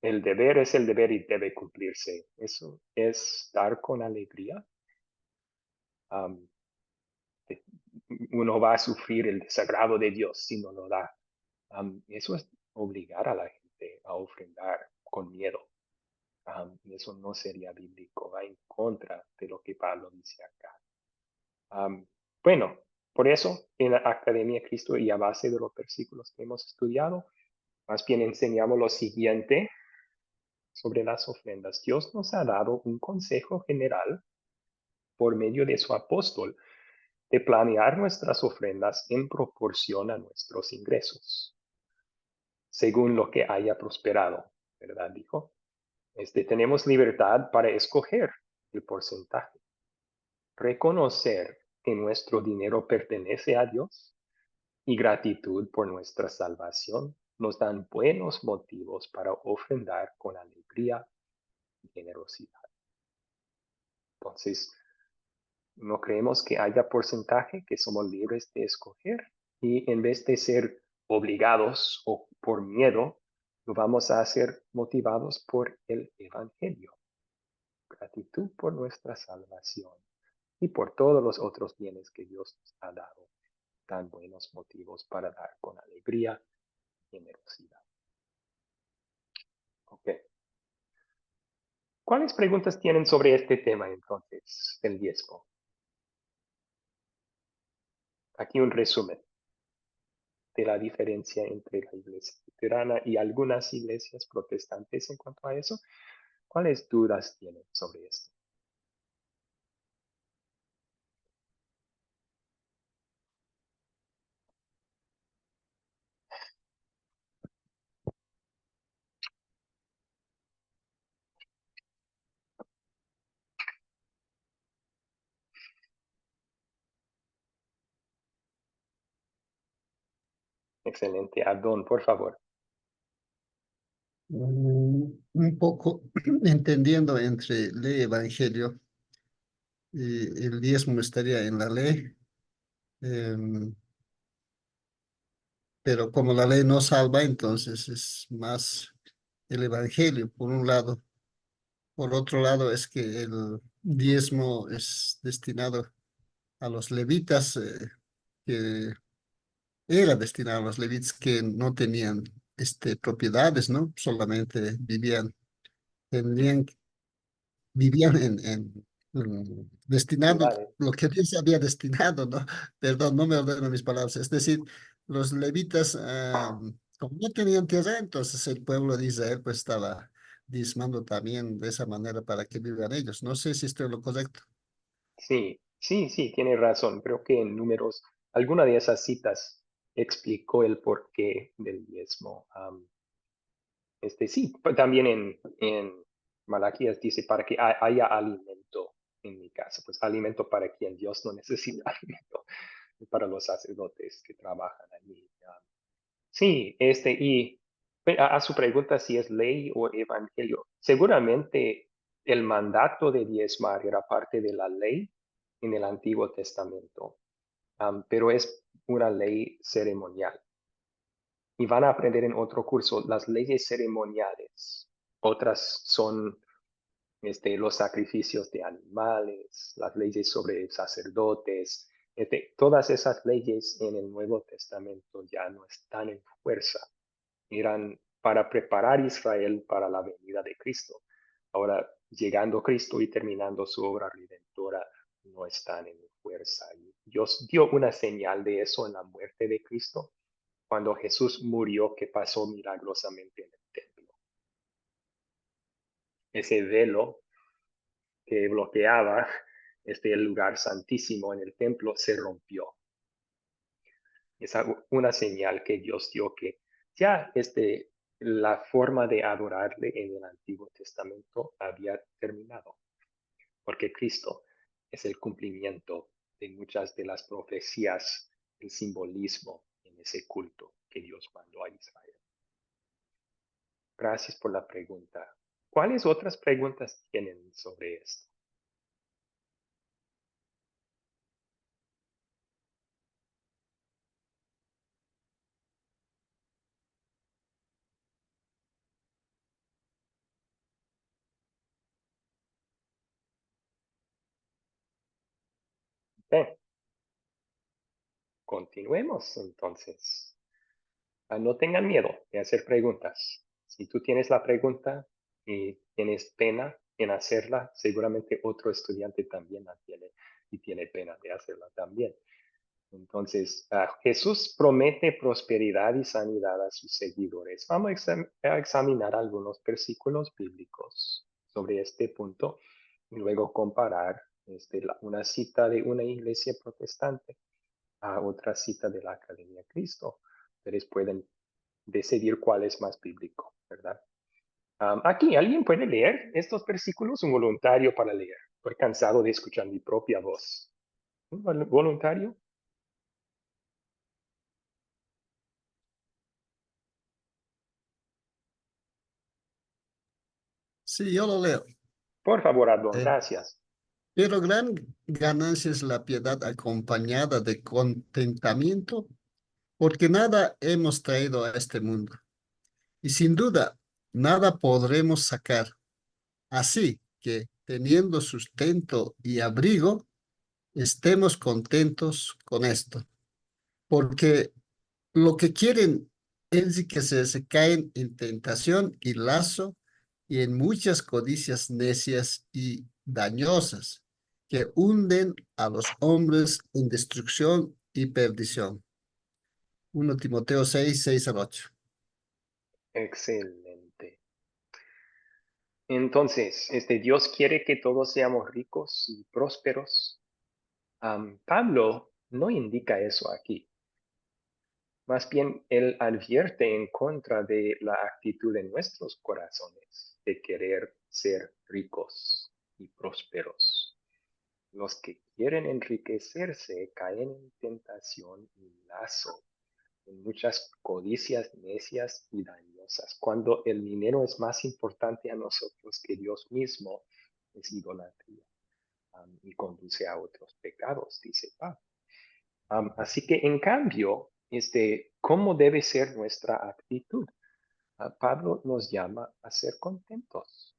El deber es el deber y debe cumplirse. Eso es dar con alegría. Uno va a sufrir el desagrado de Dios si no lo da. Eso es obligar a la gente a ofrendar con miedo. Eso no sería bíblico, va en contra de lo que Pablo dice acá. Bueno, por eso en la Academia Cristo y a base de los versículos que hemos estudiado, más bien enseñamos lo siguiente sobre las ofrendas. Dios nos ha dado un consejo general por medio de su apóstol de planear nuestras ofrendas en proporción a nuestros ingresos, según lo que haya prosperado, ¿verdad? Dijo. Tenemos libertad para escoger el porcentaje. Reconocer que nuestro dinero pertenece a Dios y gratitud por nuestra salvación nos dan buenos motivos para ofrendar con alegría y generosidad. Entonces, no creemos que haya porcentaje, que somos libres de escoger y en vez de ser obligados o por miedo, lo vamos a hacer motivados por el Evangelio. Gratitud por nuestra salvación y por todos los otros bienes que Dios nos ha dado. Dan buenos motivos para dar con alegría y generosidad. Ok. ¿Cuáles preguntas tienen sobre este tema entonces, el diezmo? Aquí un resumen de la diferencia entre la iglesia luterana y algunas iglesias protestantes en cuanto a eso. ¿Cuáles dudas tienen sobre esto? Excelente. Adón, por favor. Un poco entendiendo entre ley y evangelio, el diezmo estaría en la ley, pero como la ley no salva, entonces es más el evangelio, por un lado. Por otro lado, es que el diezmo es destinado a los levitas, que era destinado a los levitas que no tenían propiedades, ¿no? Solamente tendrían vivían destinado Ciudades. lo que Dios había destinado, ¿no? Perdón, no me ordeno mis palabras. Es decir, los levitas, como no tenían tierra, entonces el pueblo de Israel pues estaba diezmando también de esa manera para que vivan ellos. No sé si estoy en lo correcto. Sí, tiene razón. Creo que en Números, alguna de esas citas explicó el porqué del diezmo. Sí, también en Malaquías dice para que haya alimento en mi casa. Pues alimento para quien Dios no necesita alimento. para los sacerdotes que trabajan allí. Sí, y a su pregunta si es ley o evangelio, seguramente el mandato de diezmar era parte de la ley en el Antiguo Testamento, pero es una ley ceremonial. Y van a aprender en otro curso las leyes ceremoniales. Otras son los sacrificios de animales, las leyes sobre sacerdotes. Todas esas leyes en el Nuevo Testamento ya no están en fuerza. Eran para preparar a Israel para la venida de Cristo. Ahora, llegando Cristo y terminando su obra redentora, no están en fuerza. Y Dios dio una señal de eso en la muerte de Cristo, cuando Jesús murió, que pasó milagrosamente en el templo. Ese velo que bloqueaba el lugar santísimo en el templo se rompió. Es una señal que Dios dio que ya la forma de adorarle en el Antiguo Testamento había terminado, porque Cristo es el cumplimiento de muchas de las profecías, el simbolismo en ese culto que Dios mandó a Israel. Gracias por la pregunta. ¿Cuáles otras preguntas tienen sobre esto? Bien. Continuemos entonces. No tengan miedo de hacer preguntas. Si tú tienes la pregunta y tienes pena en hacerla, seguramente otro estudiante también la tiene y tiene pena de hacerla también. Entonces, Jesús promete prosperidad y sanidad a sus seguidores. Vamos a examinar algunos versículos bíblicos sobre este punto y luego comparar una cita de una iglesia protestante a otra cita de la Academia Cristo. Ustedes pueden decidir cuál es más bíblico, ¿verdad? Aquí, ¿alguien puede leer estos versículos? Un voluntario para leer. Estoy cansado de escuchar mi propia voz. ¿Un voluntario? Sí, yo lo leo. Por favor, Adón, Eh, gracias. Pero gran ganancia es la piedad acompañada de contentamiento, porque nada hemos traído a este mundo. Y sin duda, nada podremos sacar. Así que, teniendo sustento y abrigo, estemos contentos con esto. Porque lo que quieren es que se caen en tentación y lazo y en muchas codicias necias y dañosas que hunden a los hombres en destrucción y perdición. 1 Timoteo 6, 6 al 8. Excelente. Entonces, Dios quiere que todos seamos ricos y prósperos. Pablo no indica eso aquí. Más bien, él advierte en contra de la actitud de nuestros corazones de querer ser ricos y prósperos. Los que quieren enriquecerse caen en tentación y lazo, en muchas codicias necias y dañosas. Cuando el dinero es más importante a nosotros que Dios mismo, es idolatría y conduce a otros pecados, dice Pablo. Así que, en cambio, ¿cómo debe ser nuestra actitud? Pablo nos llama a ser contentos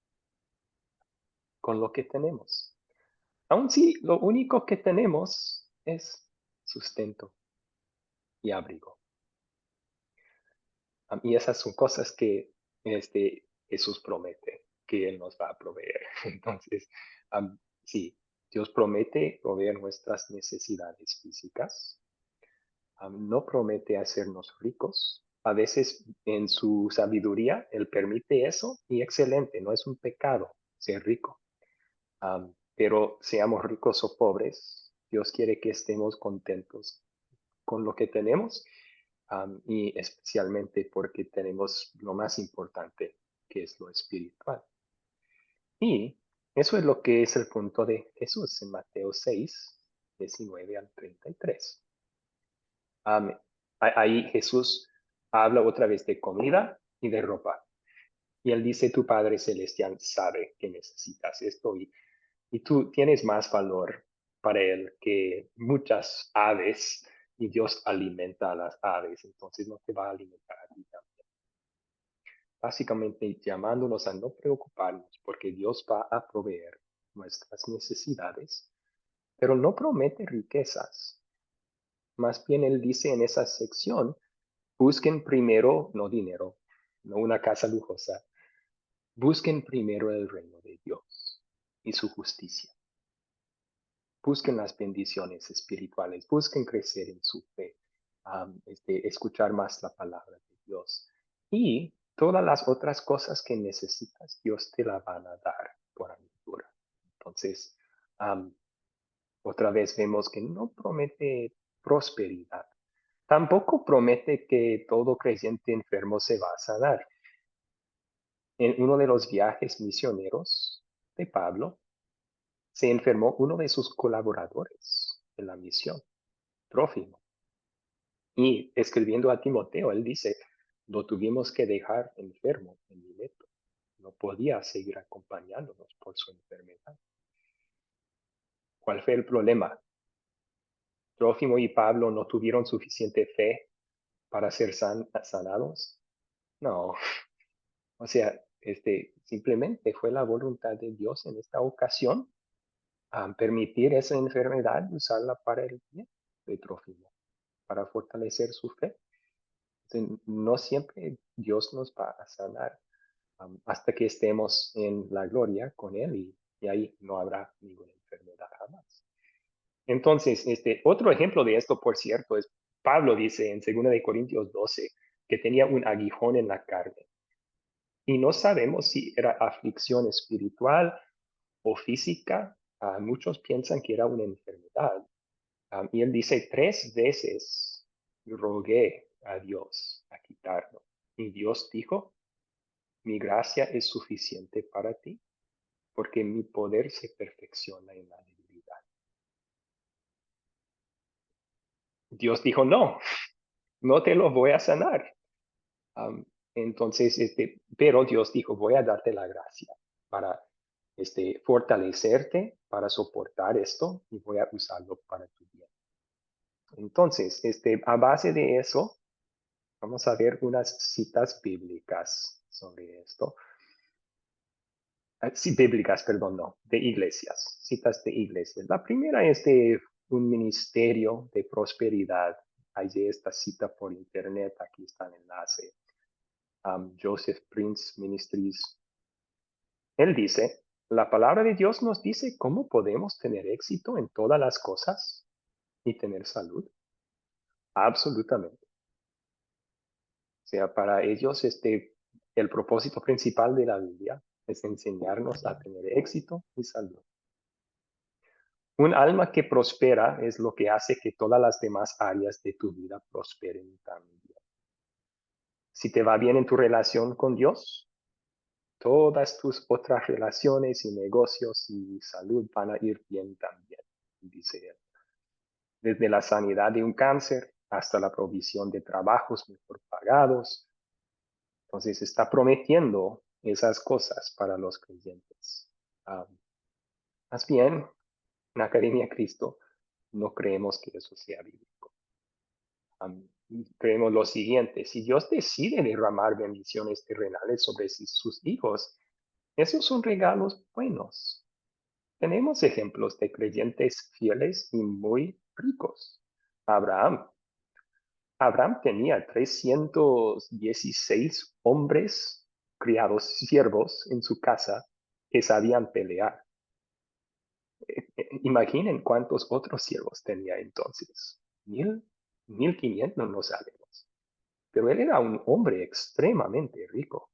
con lo que tenemos. Aun si lo único que tenemos es sustento y abrigo. Y esas son cosas que Jesús promete que Él nos va a proveer. Entonces, sí, Dios promete proveer nuestras necesidades físicas. No promete hacernos ricos. A veces en su sabiduría Él permite eso y excelente, no es un pecado ser rico. Pero seamos ricos o pobres, Dios quiere que estemos contentos con lo que tenemos y especialmente porque tenemos lo más importante, que es lo espiritual. Y eso es lo que es el punto de Jesús en Mateo 6, 19 al 33. Ahí Jesús habla otra vez de comida y de ropa. Y él dice, tu Padre Celestial sabe que necesitas esto y tú tienes más valor para él que muchas aves y Dios alimenta a las aves, entonces no te va a alimentar a ti también. Básicamente llamándonos a no preocuparnos porque Dios va a proveer nuestras necesidades, pero no promete riquezas. Más bien él dice en esa sección, busquen primero, no dinero, no una casa lujosa, busquen primero el reino de Dios y su justicia. Busquen las bendiciones espirituales, busquen crecer en su fe, escuchar más la palabra de Dios. Y todas las otras cosas que necesitas, Dios te la van a dar por añadidura. Entonces, otra vez vemos que no promete prosperidad. Tampoco promete que todo creyente enfermo se va a sanar. En uno de los viajes misioneros de Pablo, se enfermó uno de sus colaboradores en la misión, Trófimo. Y escribiendo a Timoteo, él dice, lo tuvimos que dejar enfermo en Mileto. No podía seguir acompañándonos por su enfermedad. ¿Cuál fue el problema? Trófimo y Pablo no tuvieron suficiente fe para ser sanados. No, o sea, simplemente fue la voluntad de Dios en esta ocasión permitir esa enfermedad y usarla para el bien de Trófimo, para fortalecer su fe. Entonces, no siempre Dios nos va a sanar hasta que estemos en la gloria con Él y ahí no habrá ninguna enfermedad jamás. Entonces, otro ejemplo de esto, por cierto, es Pablo dice en 2 de Corintios 12 que tenía un aguijón en la carne. Y no sabemos si era aflicción espiritual o física. Muchos piensan que era una enfermedad. Y él dice, 3 veces rogué a Dios a quitarlo. Y Dios dijo, mi gracia es suficiente para ti, porque mi poder se perfecciona en la debilidad. Dios dijo, no, no te lo voy a sanar. Entonces, pero Dios dijo, voy a darte la gracia para fortalecerte, para soportar esto, y voy a usarlo para tu bien. Entonces, a base de eso, vamos a ver unas citas bíblicas sobre esto. Sí, bíblicas, perdón, no, de iglesias, citas de iglesias. La primera es de un ministerio de prosperidad. Hay esta cita por internet, aquí está el enlace. Joseph Prince Ministries. Él dice, la palabra de Dios nos dice cómo podemos tener éxito en todas las cosas y tener salud. Absolutamente. O sea, para ellos el propósito principal de la Biblia es enseñarnos a tener éxito y salud. Un alma que prospera es lo que hace que todas las demás áreas de tu vida prosperen también. Si te va bien en tu relación con Dios, todas tus otras relaciones y negocios y salud van a ir bien también, dice él. Desde la sanidad de un cáncer hasta la provisión de trabajos mejor pagados. Entonces está prometiendo esas cosas para los creyentes. Más bien, en Academia Cristo no creemos que eso sea bíblico. Creemos lo siguiente, si Dios decide derramar bendiciones terrenales sobre sus hijos, esos son regalos buenos. Tenemos ejemplos de creyentes fieles y muy ricos. Abraham tenía 316 hombres criados, siervos en su casa que sabían pelear. Imaginen cuántos otros siervos tenía entonces. 1500, no sabemos. Pero él era un hombre extremadamente rico.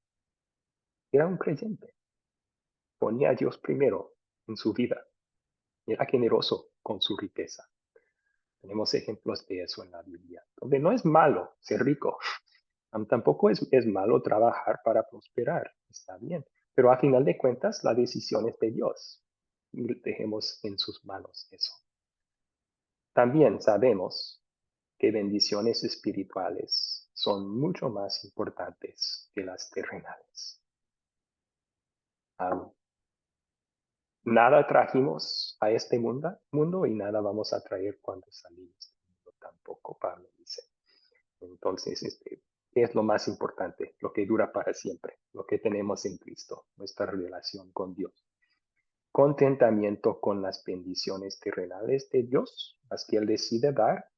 Era un creyente. Ponía a Dios primero en su vida. Era generoso con su riqueza. Tenemos ejemplos de eso en la Biblia, donde no es malo ser rico. Tampoco es malo trabajar para prosperar. Está bien. Pero a final de cuentas, la decisión es de Dios. Y dejemos en sus manos eso. También sabemos que bendiciones espirituales son mucho más importantes que las terrenales. Nada trajimos a este mundo y nada vamos a traer cuando salimos del mundo tampoco, Pablo dice. Entonces, ¿qué es lo más importante? Lo que dura para siempre, lo que tenemos en Cristo, nuestra relación con Dios. Contentamiento con las bendiciones terrenales de Dios, las que Él decide dar,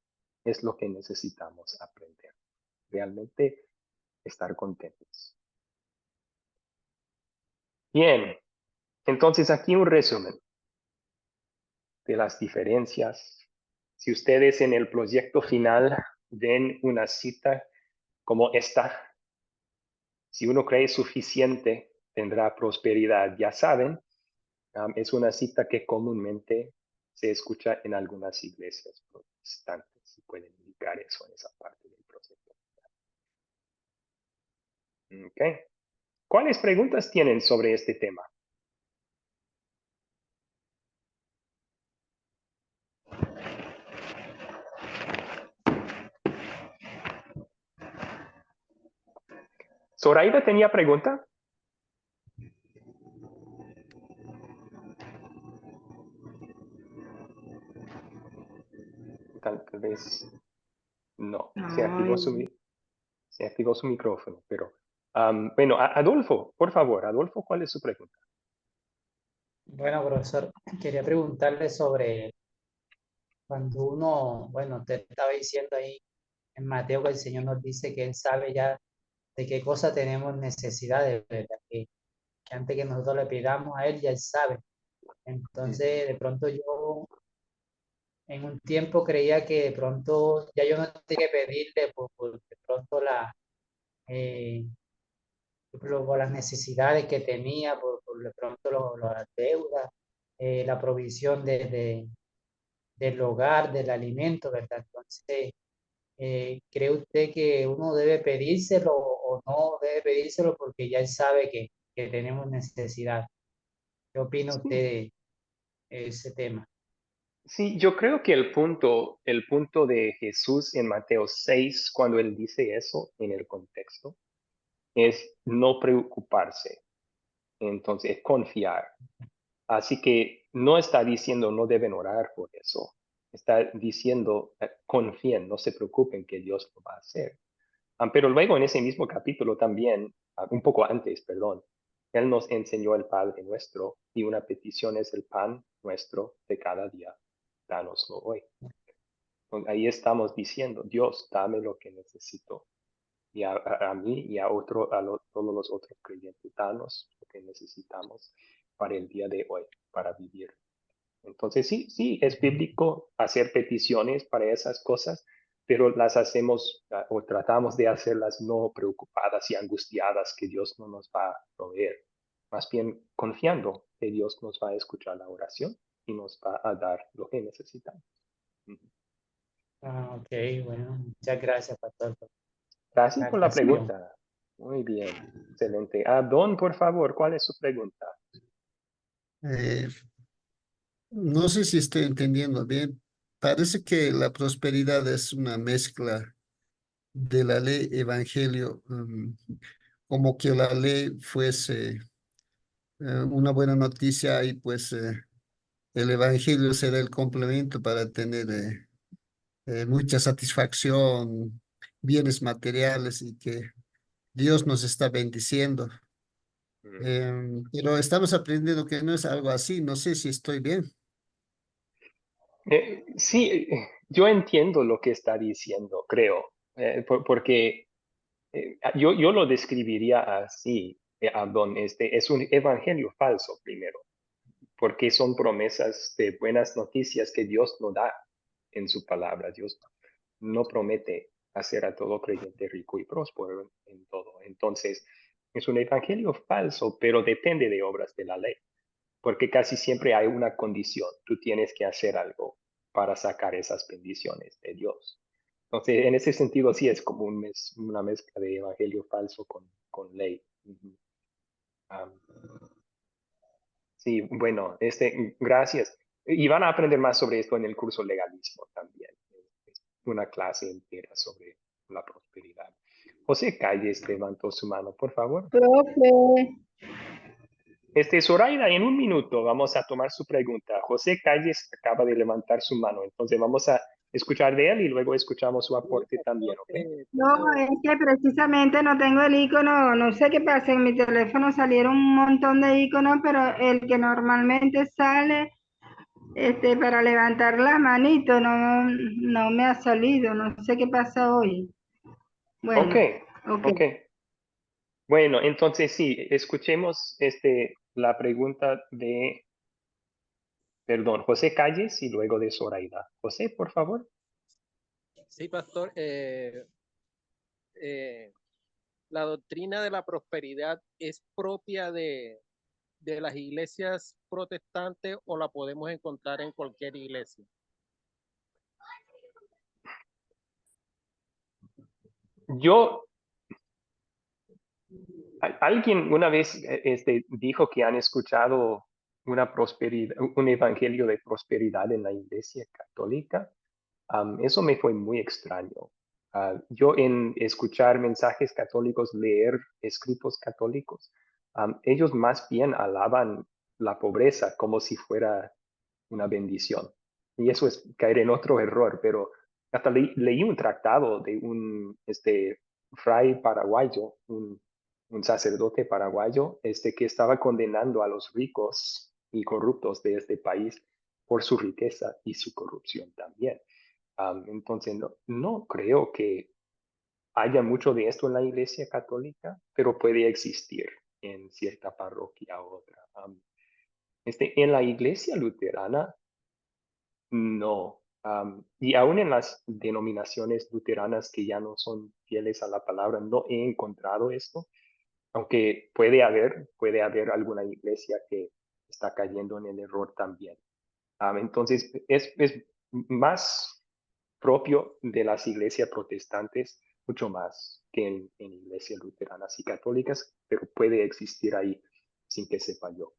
es lo que necesitamos aprender. Realmente estar contentos. Bien, entonces aquí un resumen de las diferencias. Si ustedes en el proyecto final ven una cita como esta, si uno cree suficiente, tendrá prosperidad. Ya saben, es una cita que comúnmente se escucha en algunas iglesias protestantes. Si pueden indicar eso en esa parte del proyecto. Okay. ¿Cuáles preguntas tienen sobre este tema? ¿Zoraida tenía pregunta? Tal vez no. Se activó su micrófono, pero bueno, Adolfo, por favor, Adolfo, ¿cuál es su pregunta? Bueno, profesor, quería preguntarle sobre cuando uno, bueno, te estaba diciendo ahí en Mateo que el Señor nos dice que Él sabe ya de qué cosa tenemos necesidad, de verdad, que antes que nosotros le pidamos a Él, ya Él sabe. Entonces, de pronto yo en un tiempo creía que de pronto ya yo no tenía que pedirle por de pronto eh, por las necesidades que tenía, por de pronto las deudas, la provisión del hogar, del alimento, ¿verdad? Entonces, ¿cree usted que uno debe pedírselo o no debe pedírselo porque ya él sabe que tenemos necesidad? ¿Qué opina usted de ese tema? Sí, yo creo que el punto de Jesús en Mateo 6, cuando él dice eso en el contexto, es no preocuparse. Entonces, es confiar. Así que no está diciendo no deben orar por eso. Está diciendo confíen, no se preocupen que Dios lo va a hacer. Pero luego en ese mismo capítulo también, un poco antes, perdón, Él nos enseñó el Padre nuestro y una petición es el pan nuestro de cada día. Dánoslo hoy. Ahí estamos diciendo, Dios, dame lo que necesito. Y a mí y a todos los otros creyentes, danos lo que necesitamos para el día de hoy, para vivir. Entonces sí, es bíblico hacer peticiones para esas cosas, pero las hacemos o tratamos de hacerlas no preocupadas y angustiadas que Dios no nos va a proveer. Más bien confiando que Dios nos va a escuchar la oración y nos va a dar lo que necesitamos. Ok, bueno, muchas gracias, pastor, por Gracias la por la aclaración. pregunta. Muy bien, excelente. Don, por favor, ¿cuál es su pregunta? Eh, no sé si estoy entendiendo bien. Parece que la prosperidad es una mezcla de la ley evangelio, como que la ley fuese una buena noticia y pues el evangelio será el complemento para tener mucha satisfacción, bienes materiales y que Dios nos está bendiciendo. Pero estamos aprendiendo que no es algo así. No sé si estoy bien. Sí, yo entiendo lo que está diciendo, creo, porque yo lo describiría así, Abdón, es un evangelio falso primero, porque son promesas de buenas noticias que Dios no da en su palabra. Dios no promete hacer a todo creyente rico y próspero en todo. Entonces, es un evangelio falso, pero depende de obras de la ley, porque casi siempre hay una condición. Tú tienes que hacer algo para sacar esas bendiciones de Dios. Entonces, en ese sentido, sí es como una mezcla de evangelio falso con ley. Sí, bueno, gracias. Y van a aprender más sobre esto en el curso legalismo también. una clase entera sobre la prosperidad. José Calles levantó su mano, por favor. Profe, Zoraida, en un minuto vamos a tomar su pregunta. José Calles acaba de levantar su mano, entonces vamos a escuchar de él y luego escuchamos su aporte también, ¿ok? No, es que precisamente no tengo el icono, no sé qué pasa, en mi teléfono salieron un montón de iconos, pero el que normalmente sale para levantar la manito no me ha salido, no sé qué pasa hoy. Bueno, Ok. Bueno, entonces sí, escuchemos la pregunta de, perdón, José Calles y luego de Zoraida. José, por favor. Sí, pastor. La doctrina de la prosperidad es propia de las iglesias protestantes o la podemos encontrar en cualquier iglesia. Alguien una vez dijo que han escuchado un evangelio de prosperidad en la iglesia católica. Eso me fue muy extraño. Yo en escuchar mensajes católicos, leer escritos católicos, ellos más bien alaban la pobreza como si fuera una bendición. Y eso es caer en otro error, pero hasta leí un tratado de un fray paraguayo, un sacerdote paraguayo, que estaba condenando a los ricos y corruptos de este país por su riqueza y su corrupción también. Entonces, no creo que haya mucho de esto en la Iglesia Católica, pero puede existir en cierta parroquia u otra. En la Iglesia Luterana, no. Y aún en las denominaciones luteranas que ya no son fieles a la palabra, no he encontrado esto, aunque puede haber alguna iglesia que está cayendo en el error también. Entonces, es más propio de las iglesias protestantes, mucho más que en iglesias luteranas y católicas, pero puede existir ahí sin que sepa yo.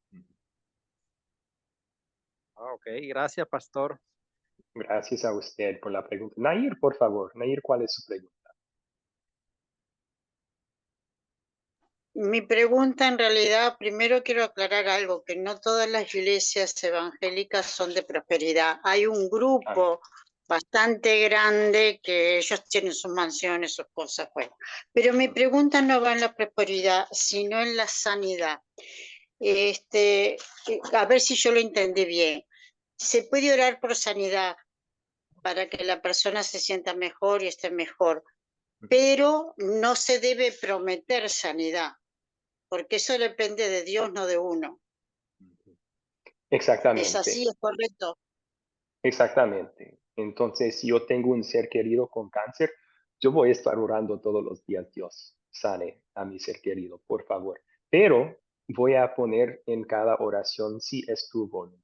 Ok, gracias, pastor. Gracias a usted por la pregunta. Nair, por favor. Nair, ¿cuál es su pregunta? Mi pregunta en realidad, primero quiero aclarar algo, que no todas las iglesias evangélicas son de prosperidad. Hay un grupo bastante grande que ellos tienen sus mansiones, sus cosas, bueno. Pero mi pregunta no va en la prosperidad, sino en la sanidad. A ver si yo lo entendí bien. ¿Se puede orar por sanidad para que la persona se sienta mejor y esté mejor? Pero no se debe prometer sanidad, porque eso depende de Dios, no de uno. Exactamente. ¿Es así? ¿Es correcto? Exactamente. Entonces, si yo tengo un ser querido con cáncer, yo voy a estar orando todos los días, Dios, sane a mi ser querido, por favor. Pero voy a poner en cada oración si es tu voluntad.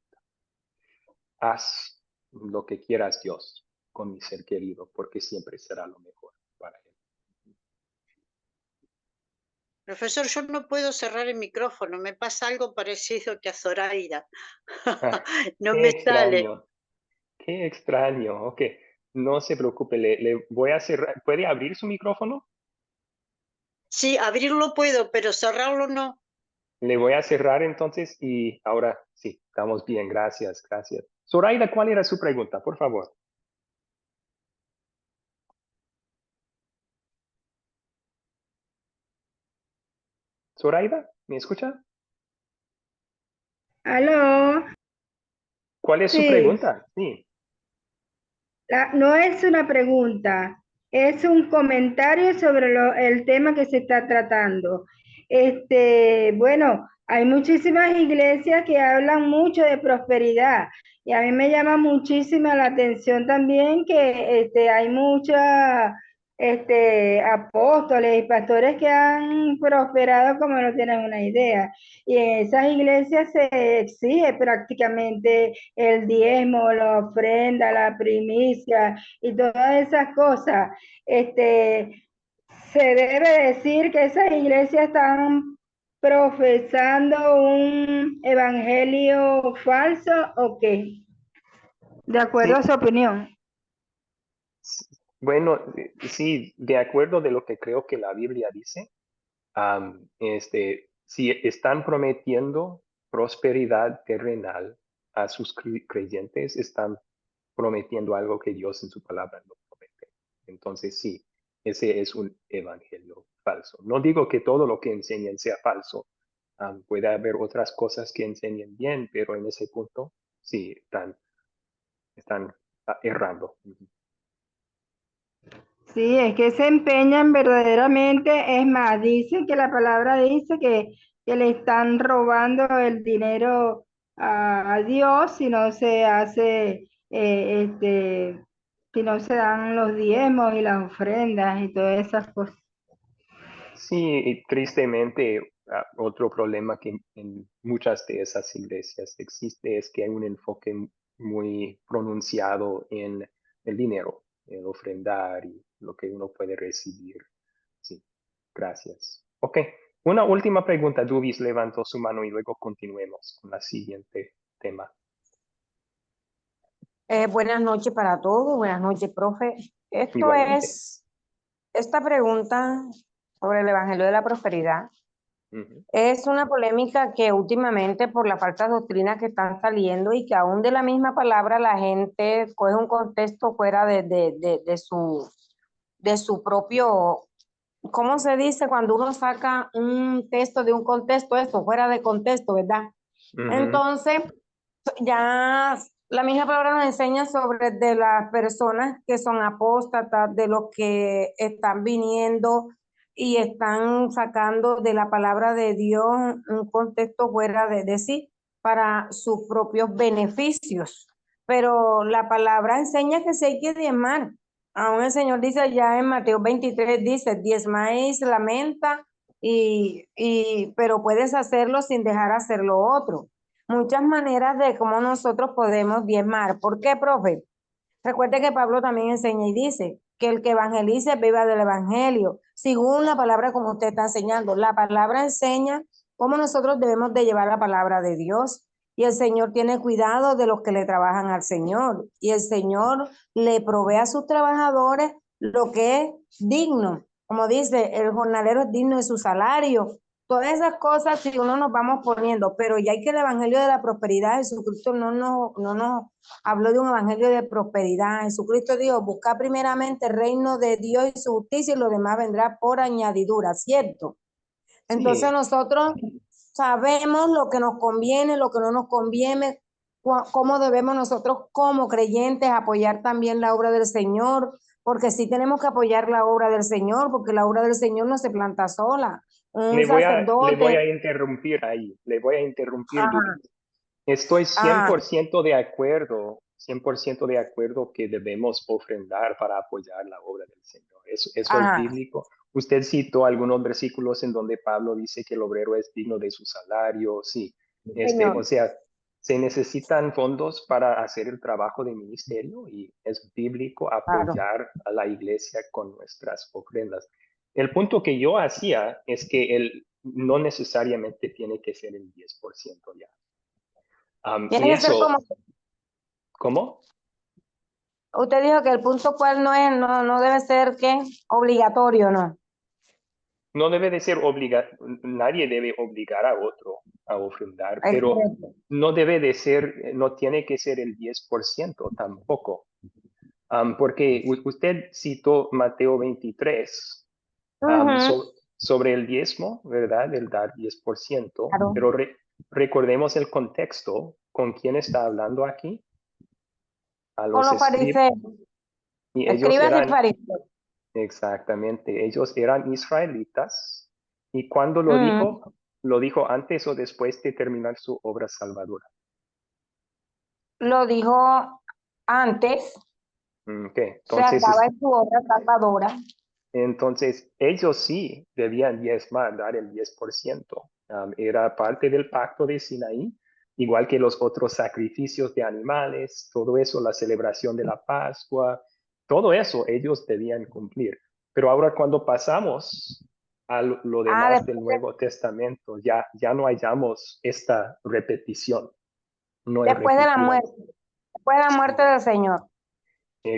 Haz lo que quieras, Dios, con mi ser querido, porque siempre será lo mejor para él. Profesor, yo no puedo cerrar el micrófono, me pasa algo parecido que a Zoraida. No Qué me sale. extraño, qué extraño. Ok, no se preocupe, le voy a cerrar. ¿Puede abrir su micrófono? Sí, abrirlo puedo, pero cerrarlo no. Le voy a cerrar entonces y ahora sí, estamos bien, gracias, gracias. Zoraida, ¿cuál era su pregunta, por favor? Zoraida, ¿me escucha? ¿aló? ¿Cuál es su Sí, pregunta? Sí. no es una pregunta, es un comentario sobre el tema que se está tratando. Bueno, hay muchísimas iglesias que hablan mucho de prosperidad y a mí me llama muchísima la atención también que hay muchas apóstoles y pastores que han prosperado como no tienen una idea. Y en esas iglesias se exige prácticamente el diezmo, la ofrenda, la primicia y todas esas cosas. Se debe decir que esas iglesias están profesando un evangelio falso o qué, de acuerdo Sí, a su opinión. Bueno, sí, de acuerdo de lo que creo que la Biblia dice, si están prometiendo prosperidad terrenal a sus creyentes, están prometiendo algo que Dios en su palabra no promete. Entonces, sí, ese es un evangelio falso. No digo que todo lo que enseñen sea falso. Puede haber otras cosas que enseñen bien, pero en ese punto, sí, están errando. Sí, es que se empeñan verdaderamente, es más, dicen que la palabra dice que le están robando el dinero a Dios si no se hace, si no se dan los diezmos y las ofrendas y todas esas cosas. Sí, y tristemente, otro problema que en muchas de esas iglesias existe es que hay un enfoque muy pronunciado en el dinero, el ofrendar y lo que uno puede recibir. Sí, gracias. Ok, una última pregunta. Dubis levantó su mano y luego continuemos con la siguiente tema. Buenas noches para todos, buenas noches, profe. Igualmente. Esta pregunta sobre el Evangelio de la Prosperidad Ujú. es una polémica que últimamente por las falsas doctrinas que están saliendo y que aún de la misma palabra la gente coge un contexto fuera de su propio, ¿cómo se dice? Cuando uno saca un texto de un contexto, esto fuera de contexto, ¿verdad? Ujú. Entonces, ya la misma palabra nos enseña sobre de las personas que son apóstatas, de los que están viniendo y están sacando de la palabra de Dios un contexto fuera de sí para sus propios beneficios. Pero la palabra enseña que se hay que diezmar. Aún el Señor dice ya en Mateo 23, dice, diezmáis la menta, pero puedes hacerlo sin dejar hacer lo otro. Muchas maneras de cómo nosotros podemos diezmar. ¿Por qué, profe? Recuerde que Pablo también enseña y dice que el que evangelice viva del evangelio, según la palabra como usted está enseñando. La palabra enseña cómo nosotros debemos de llevar la palabra de Dios. Y el Señor tiene cuidado de los que le trabajan al Señor. Y el Señor le provee a sus trabajadores lo que es digno. Como dice, el jornalero es digno de su salario. Todas esas cosas, si uno nos vamos poniendo, pero ya hay que el evangelio de la prosperidad, Jesucristo no nos habló de un evangelio de prosperidad. Jesucristo dijo, busca primeramente el reino de Dios y su justicia y lo demás vendrá por añadidura, ¿cierto? Entonces Sí, nosotros sabemos lo que nos conviene, lo que no nos conviene, cómo debemos nosotros como creyentes apoyar también la obra del Señor, porque sí tenemos que apoyar la obra del Señor, porque la obra del Señor no se planta sola. Un le voy sacerdote, a interrumpir ahí. Le voy a interrumpir, ajá, Dubis. Estoy ajá, 100% de acuerdo, 100% de acuerdo que debemos ofrendar para apoyar la obra del Señor. Eso es ajá, bíblico. Usted citó algunos versículos en donde Pablo dice que el obrero es digno de su salario. Sí, o Señor, sea, se necesitan fondos para hacer el trabajo de ministerio y es bíblico claro. apoyar a la iglesia con nuestras ofrendas. El punto que yo hacía es que no necesariamente tiene que ser el 10% ya. Tiene Y que ser como, eso, ¿cómo? usted dijo que el punto cual no debe ser que obligatorio, ¿no? No debe de ser nadie debe obligar a otro a ofrendar, Es pero correcto. no debe de ser, no tiene que ser el 10% tampoco. Porque usted citó Mateo 23 Ujú, sobre el diezmo, ¿verdad? El dar 10%, claro. pero recordemos el contexto. ¿Con quién está hablando aquí? A Con los los escribas. fariseos, Y ellos escribas y eran fariseos. Exactamente, ellos eran israelitas y cuando Ujú. lo dijo antes o después de terminar su obra salvadora. Lo dijo antes, Ok, se acaba en su obra salvadora. entonces ellos sí debían diezmar, dar el 10%. Era parte del pacto de Sinaí, igual que los otros sacrificios de animales, todo eso, la celebración de la Pascua, todo eso ellos debían cumplir. Pero ahora cuando pasamos a lo Ah, demás del Nuevo Testamento, ya no hallamos esta repetición, no hay después de la repetición. muerte, después de la muerte del Señor. A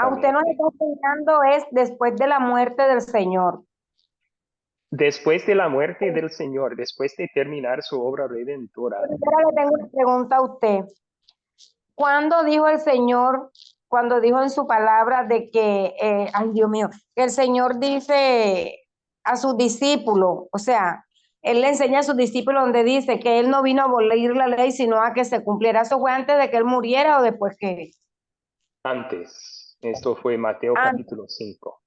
usted nos Exactamente. está enseñando es después de la muerte del Señor. Después de la muerte del Señor, después de terminar su obra redentora. Ahora le tengo una pregunta a usted. ¿Cuándo dijo el Señor, cuando dijo en su palabra de que, ay Dios mío, que el Señor dice a sus discípulos, o sea, Él le enseña a sus discípulos donde dice que Él no vino a abolir la ley, sino a que se cumpliera? ¿Eso fue antes de que Él muriera o después que? Antes. Esto fue Mateo Antes. capítulo 5.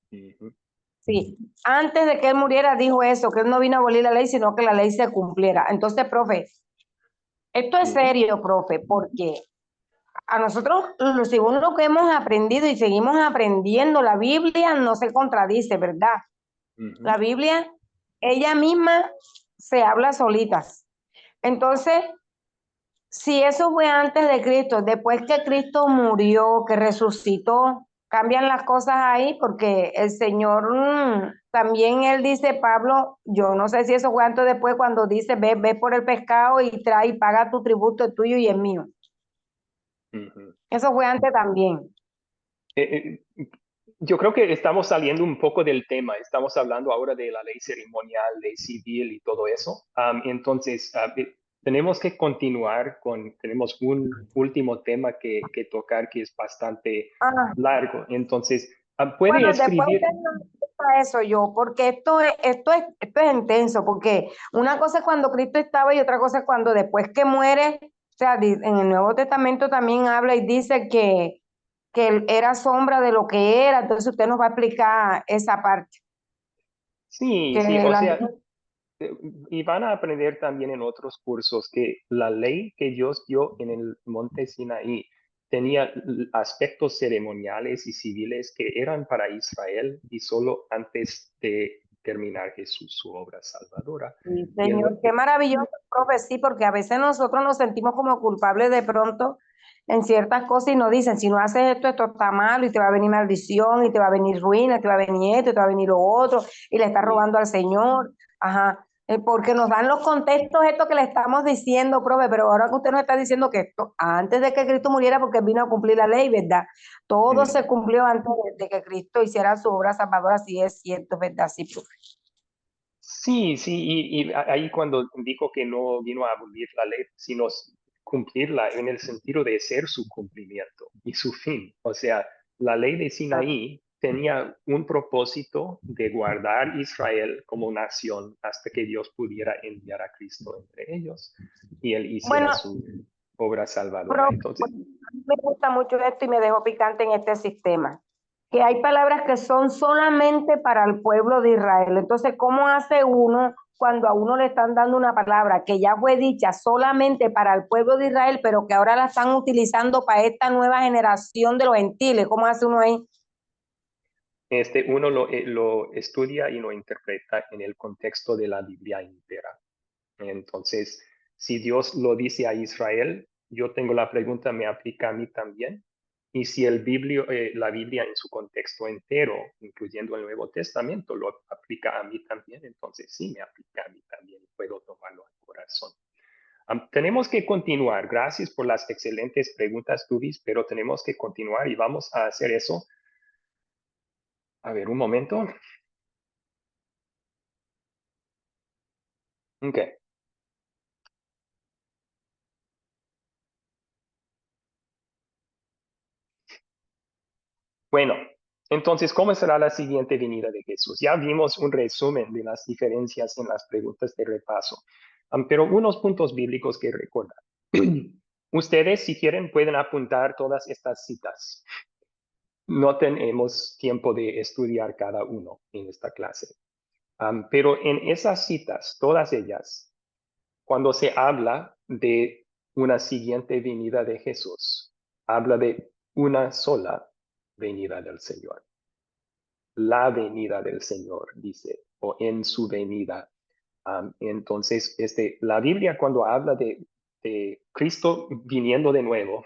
Sí, antes de que Él muriera dijo eso, que Él no vino a abolir la ley, sino que la ley se cumpliera. Entonces, profe, esto es serio, profe, porque a nosotros, según lo que hemos aprendido y seguimos aprendiendo, la Biblia no se contradice, ¿verdad? La Biblia, ella misma se habla solitas. Entonces, si eso fue antes de Cristo, después que Cristo murió, que resucitó, cambian las cosas ahí, porque el Señor, también Él dice, Pablo, yo no sé si eso fue antes o después, cuando dice, ve por el pescado y trae y paga tu tributo, es tuyo y es mío. Eso fue antes también. Yo creo que estamos saliendo un poco del tema. Estamos hablando ahora de la ley ceremonial, ley civil y todo eso. Entonces, tenemos que continuar tenemos un último tema que tocar que es bastante largo. Entonces, puede Bueno, escribir. después usted no eso yo, porque esto es intenso, porque una cosa es cuando Cristo estaba y otra cosa es cuando después que muere, o sea, en el Nuevo Testamento también habla y dice que él era sombra de lo que era, entonces usted nos va a explicar esa parte. Sí, Que sí, o la- sea, y van a aprender también en otros cursos que la ley que Dios dio en el monte Sinaí tenía aspectos ceremoniales y civiles que eran para Israel y solo antes de terminar Jesús su obra salvadora. Sí, Señor, qué maravilloso, profe, sí, porque a veces nosotros nos sentimos como culpables de pronto en ciertas cosas y nos dicen, si no haces esto, esto está malo y te va a venir maldición y te va a venir ruina, te va a venir esto, te va a venir lo otro y le estás robando al Señor. Ajá, porque nos dan los contextos esto que le estamos diciendo, profe, pero ahora que usted nos está diciendo que esto, antes de que Cristo muriera, porque vino a cumplir la ley, ¿verdad? Todo se cumplió antes de que Cristo hiciera su obra salvadora, sí es cierto, ¿verdad? Sí, profe. Sí, sí, y ahí cuando dijo que no vino a abolir la ley, sino cumplirla en el sentido de ser su cumplimiento y su fin. O sea, la ley de Sinaí tenía un propósito de guardar Israel como nación hasta que Dios pudiera enviar a Cristo entre ellos y él hiciera Bueno, su obra salvadora. Entonces, me gusta mucho esto y me dejó picante en este sistema, que hay palabras que son solamente para el pueblo de Israel. Entonces, ¿cómo hace uno cuando a uno le están dando una palabra que ya fue dicha solamente para el pueblo de Israel, pero que ahora la están utilizando para esta nueva generación de los gentiles? ¿Cómo hace uno ahí? uno lo estudia y lo interpreta en el contexto de la Biblia entera. Entonces, si Dios lo dice a Israel, yo tengo la pregunta, ¿me aplica a mí también? Y si la Biblia en su contexto entero, incluyendo el Nuevo Testamento, lo aplica a mí también, entonces sí me aplica a mí también, puedo tomarlo al corazón. Tenemos que continuar. Gracias por las excelentes preguntas, Tubis, pero tenemos que continuar y vamos a hacer eso. A ver, un momento. Ok. Bueno, entonces, ¿cómo será la siguiente venida de Jesús? Ya vimos un resumen de las diferencias en las preguntas de repaso, pero unos puntos bíblicos que recordar. Ustedes, si quieren, pueden apuntar todas estas citas. No tenemos tiempo de estudiar cada uno en esta clase. Pero en esas citas, todas ellas, cuando se habla de una siguiente venida de Jesús, habla de una sola venida del Señor. La venida del Señor, dice, o en su venida. Entonces, la Biblia cuando habla de Cristo viniendo de nuevo,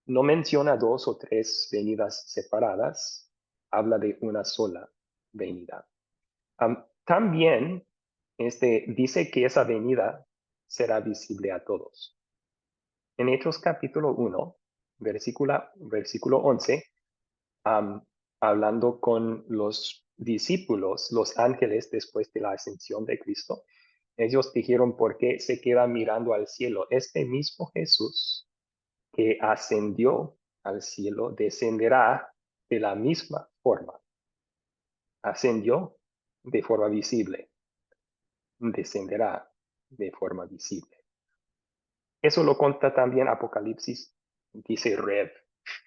no menciona 2 o 3 venidas separadas, habla de una sola venida. También dice que esa venida será visible a todos. En Hechos capítulo 1, versículo 11, hablando con los discípulos, los ángeles, después de la ascensión de Cristo, ellos dijeron, ¿por qué se queda mirando al cielo? Este mismo Jesús que ascendió al cielo descenderá de la misma forma. Ascendió de forma visible, descenderá de forma visible. Eso lo cuenta también Apocalipsis, dice Rev,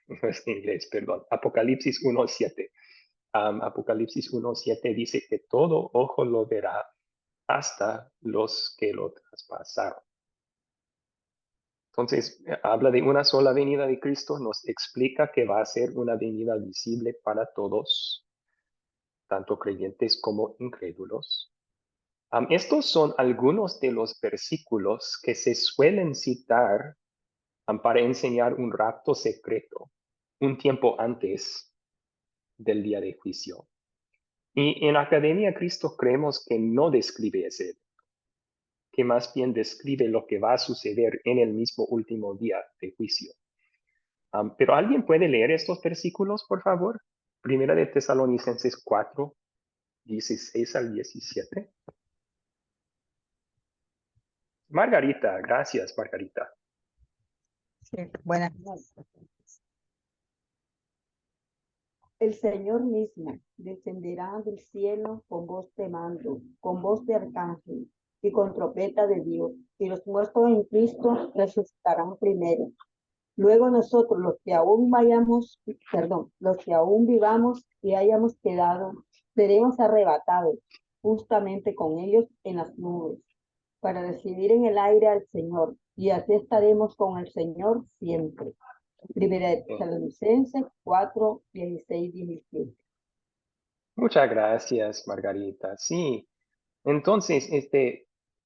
no es inglés, perdón, Apocalipsis 1:7. Apocalipsis 1:7 dice que todo ojo lo verá hasta los que lo traspasaron. Entonces, habla de una sola venida de Cristo, nos explica que va a ser una venida visible para todos, tanto creyentes como incrédulos. Estos son algunos de los versículos que se suelen citar para enseñar un rapto secreto, un tiempo antes del día de juicio. Y en Academia Cristo creemos que no describe ese, que más bien describe lo que va a suceder en el mismo último día de juicio. Pero ¿alguien puede leer estos versículos, por favor? Primera de Tesalonicenses 4, 16 al 17. Margarita, gracias, Margarita. Sí, buenas noches. El Señor mismo descenderá del cielo con voz de mando, con voz de arcángel y con trompeta de Dios, y los muertos en Cristo resucitarán primero. Luego nosotros, los que aún vivamos y hayamos quedado, seremos arrebatados justamente con ellos en las nubes, para recibir en el aire al Señor, y así estaremos con el Señor siempre. Primera de Tesalonicenses 4, 16, 17. Muchas gracias, Margarita. Sí, entonces,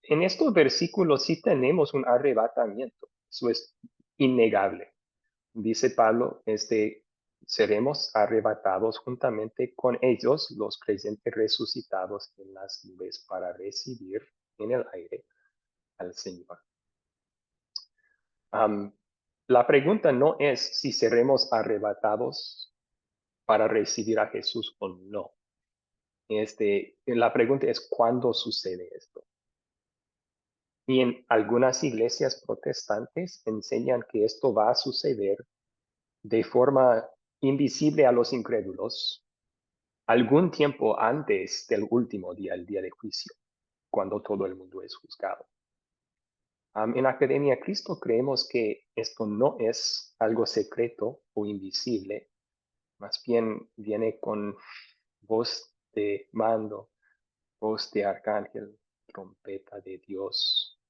en estos versículos sí tenemos un arrebatamiento. Eso es innegable. Dice Pablo, seremos arrebatados juntamente con ellos, los creyentes resucitados en las nubes, para recibir en el aire al Señor. La pregunta no es si seremos arrebatados para recibir a Jesús o no. La pregunta es ¿cuándo sucede esto? Y en algunas iglesias protestantes enseñan que esto va a suceder de forma invisible a los incrédulos algún tiempo antes del último día, el día de juicio, cuando todo el mundo es juzgado. En Academia Cristo creemos que esto no es algo secreto o invisible, más bien viene con voz de mando, voz de arcángel, trompeta de Dios.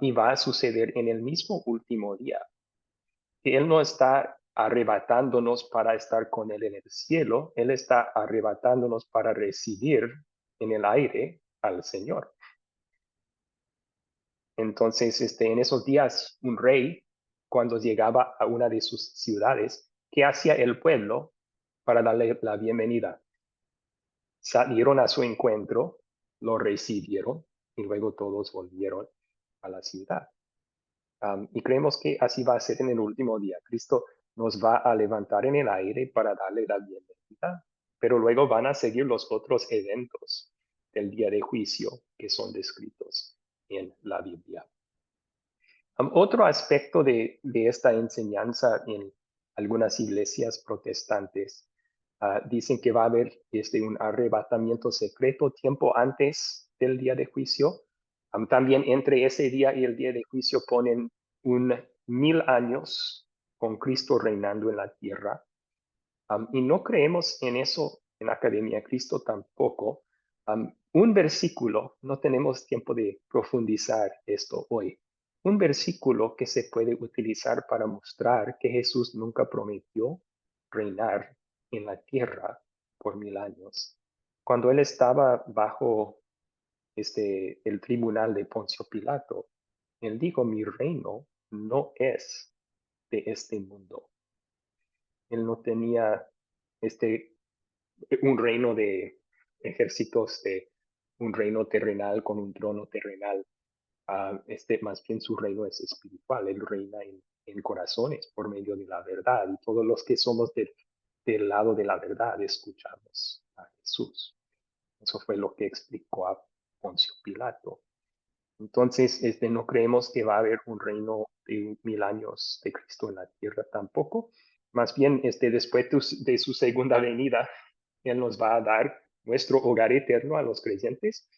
Y va a suceder en el mismo último día. Que Él no está arrebatándonos para estar con Él en el cielo, Él está arrebatándonos para recibir en el aire al Señor. Entonces, en esos días, un rey, cuando llegaba a una de sus ciudades, ¿qué hacía el pueblo para darle la bienvenida? Salieron a su encuentro, lo recibieron y luego todos volvieron a la ciudad. Y creemos que así va a ser en el último día. Cristo nos va a levantar en el aire para darle la bienvenida, pero luego van a seguir los otros eventos del día de juicio que son descritos en la Biblia. Otro aspecto de esta enseñanza en algunas iglesias protestantes dicen que va a haber un arrebatamiento secreto tiempo antes del día de juicio. También entre ese día y el día de juicio ponen 1000 años con Cristo reinando en la tierra. Y no creemos en eso en Academia Cristo tampoco. Un versículo, no tenemos tiempo de profundizar esto hoy. Un versículo que se puede utilizar para mostrar que Jesús nunca prometió reinar en la tierra por 1000 años. Cuando él estaba bajo el tribunal de Poncio Pilato, él dijo, mi reino no es de este mundo. Él no tenía un reino de ejércitos, de un reino terrenal con un trono terrenal. Más bien su reino es espiritual. Él reina en corazones por medio de la verdad. Y todos los que somos del del lado de la verdad, escuchamos a Jesús. Eso fue lo que explicó a Poncio Pilato. Entonces, no creemos que va a haber un reino de 1000 años de Cristo en la tierra tampoco. Más bien, después de su segunda venida, Él nos va a dar nuestro hogar eterno a los creyentes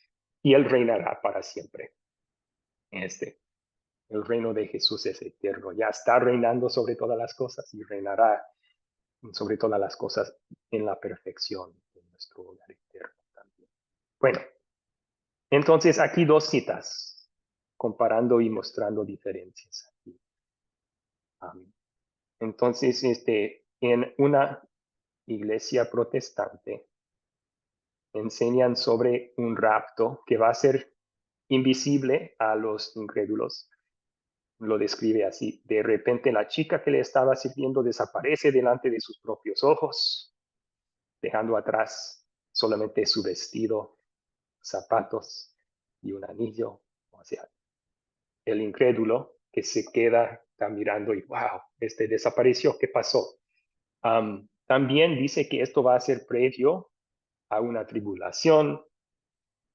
y Él reinará para siempre. El reino de Jesús es eterno. Ya está reinando sobre todas las cosas y reinará sobre todas las cosas en la perfección de nuestro hogar eterno también. Bueno, entonces aquí 2 citas, comparando y mostrando diferencias aquí. Entonces, en una iglesia protestante enseñan sobre un rapto que va a ser invisible a los incrédulos. Lo describe así: de repente la chica que le estaba sirviendo desaparece delante de sus propios ojos, dejando atrás solamente su vestido, zapatos y un anillo. O sea, el incrédulo que se queda, está mirando y wow, desapareció, ¿qué pasó? También dice que esto va a ser previo a una tribulación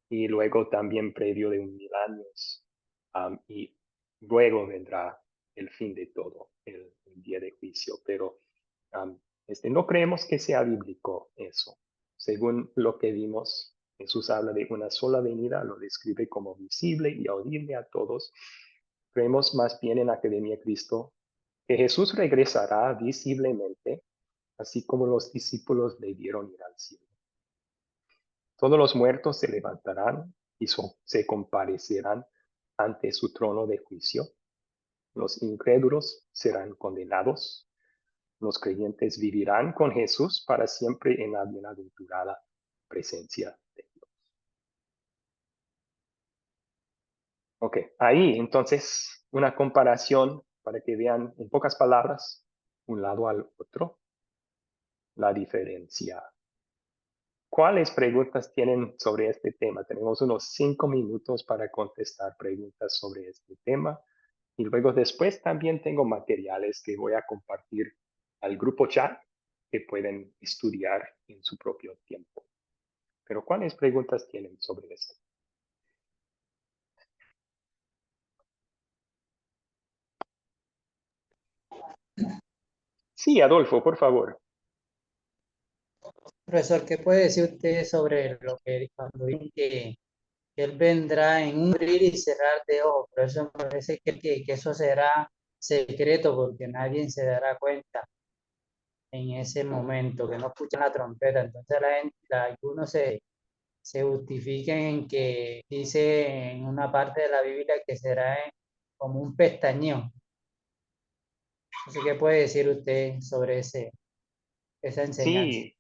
y luego también previo de 1000 años. Y luego vendrá el fin de todo, el día de juicio. Pero no creemos que sea bíblico eso. Según lo que vimos, Jesús habla de una sola venida, lo describe como visible y audible a todos. Creemos más bien en Academia Cristo que Jesús regresará visiblemente, así como los discípulos le vieron ir al cielo. Todos los muertos se levantarán y se comparecerán ante su trono de juicio. Los incrédulos serán condenados. Los creyentes vivirán con Jesús para siempre en la bienaventurada presencia de Dios. Ok, ahí entonces una comparación para que vean en pocas palabras, un lado al otro, la diferencia. ¿Cuáles preguntas tienen sobre este tema? Tenemos unos 5 minutos para contestar preguntas sobre este tema. Y luego después también tengo materiales que voy a compartir al grupo chat que pueden estudiar en su propio tiempo. Pero ¿cuáles preguntas tienen sobre esto? Sí, Adolfo, por favor. Profesor, ¿qué puede decir usted sobre lo que cuando dice que Él vendrá en un abrir y cerrar de ojos? Por eso me parece que eso será secreto porque nadie se dará cuenta en ese momento, que no escuchan la trompeta. Entonces algunos se justifican en que dice en una parte de la Biblia que será como un pestañeo. No sé qué puede decir usted sobre esa enseñanza. Sí,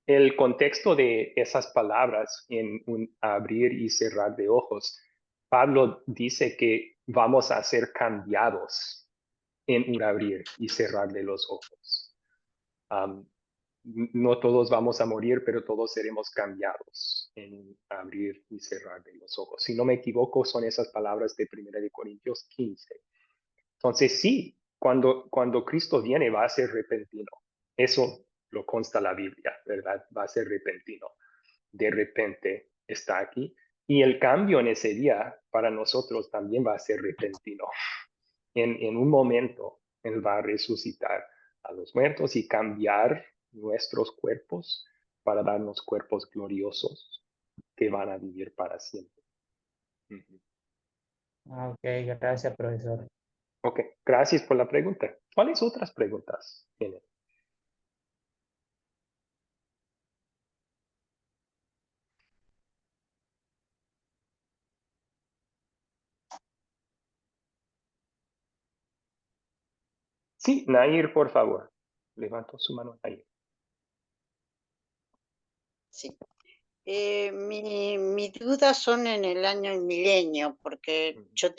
el contexto de esas palabras en un abrir y cerrar de ojos, Pablo dice que vamos a ser cambiados en un abrir y cerrar de los ojos. No todos vamos a morir, pero todos seremos cambiados en abrir y cerrar de los ojos. Si no me equivoco, son esas palabras de 1 Corintios 15. Entonces, sí, cuando Cristo viene va a ser repentino. Eso lo consta la Biblia, ¿verdad? Va a ser repentino. De repente está aquí. Y el cambio en ese día para nosotros también va a ser repentino. En un momento, Él va a resucitar a los muertos y cambiar nuestros cuerpos para darnos cuerpos gloriosos que van a vivir para siempre. Ok, gracias, profesor. Ok, gracias por la pregunta. ¿Cuáles otras preguntas tienen? Sí, Nair, por favor. Levanto su mano, Nair. Sí. Mi dudas son en el año y milenio, porque yo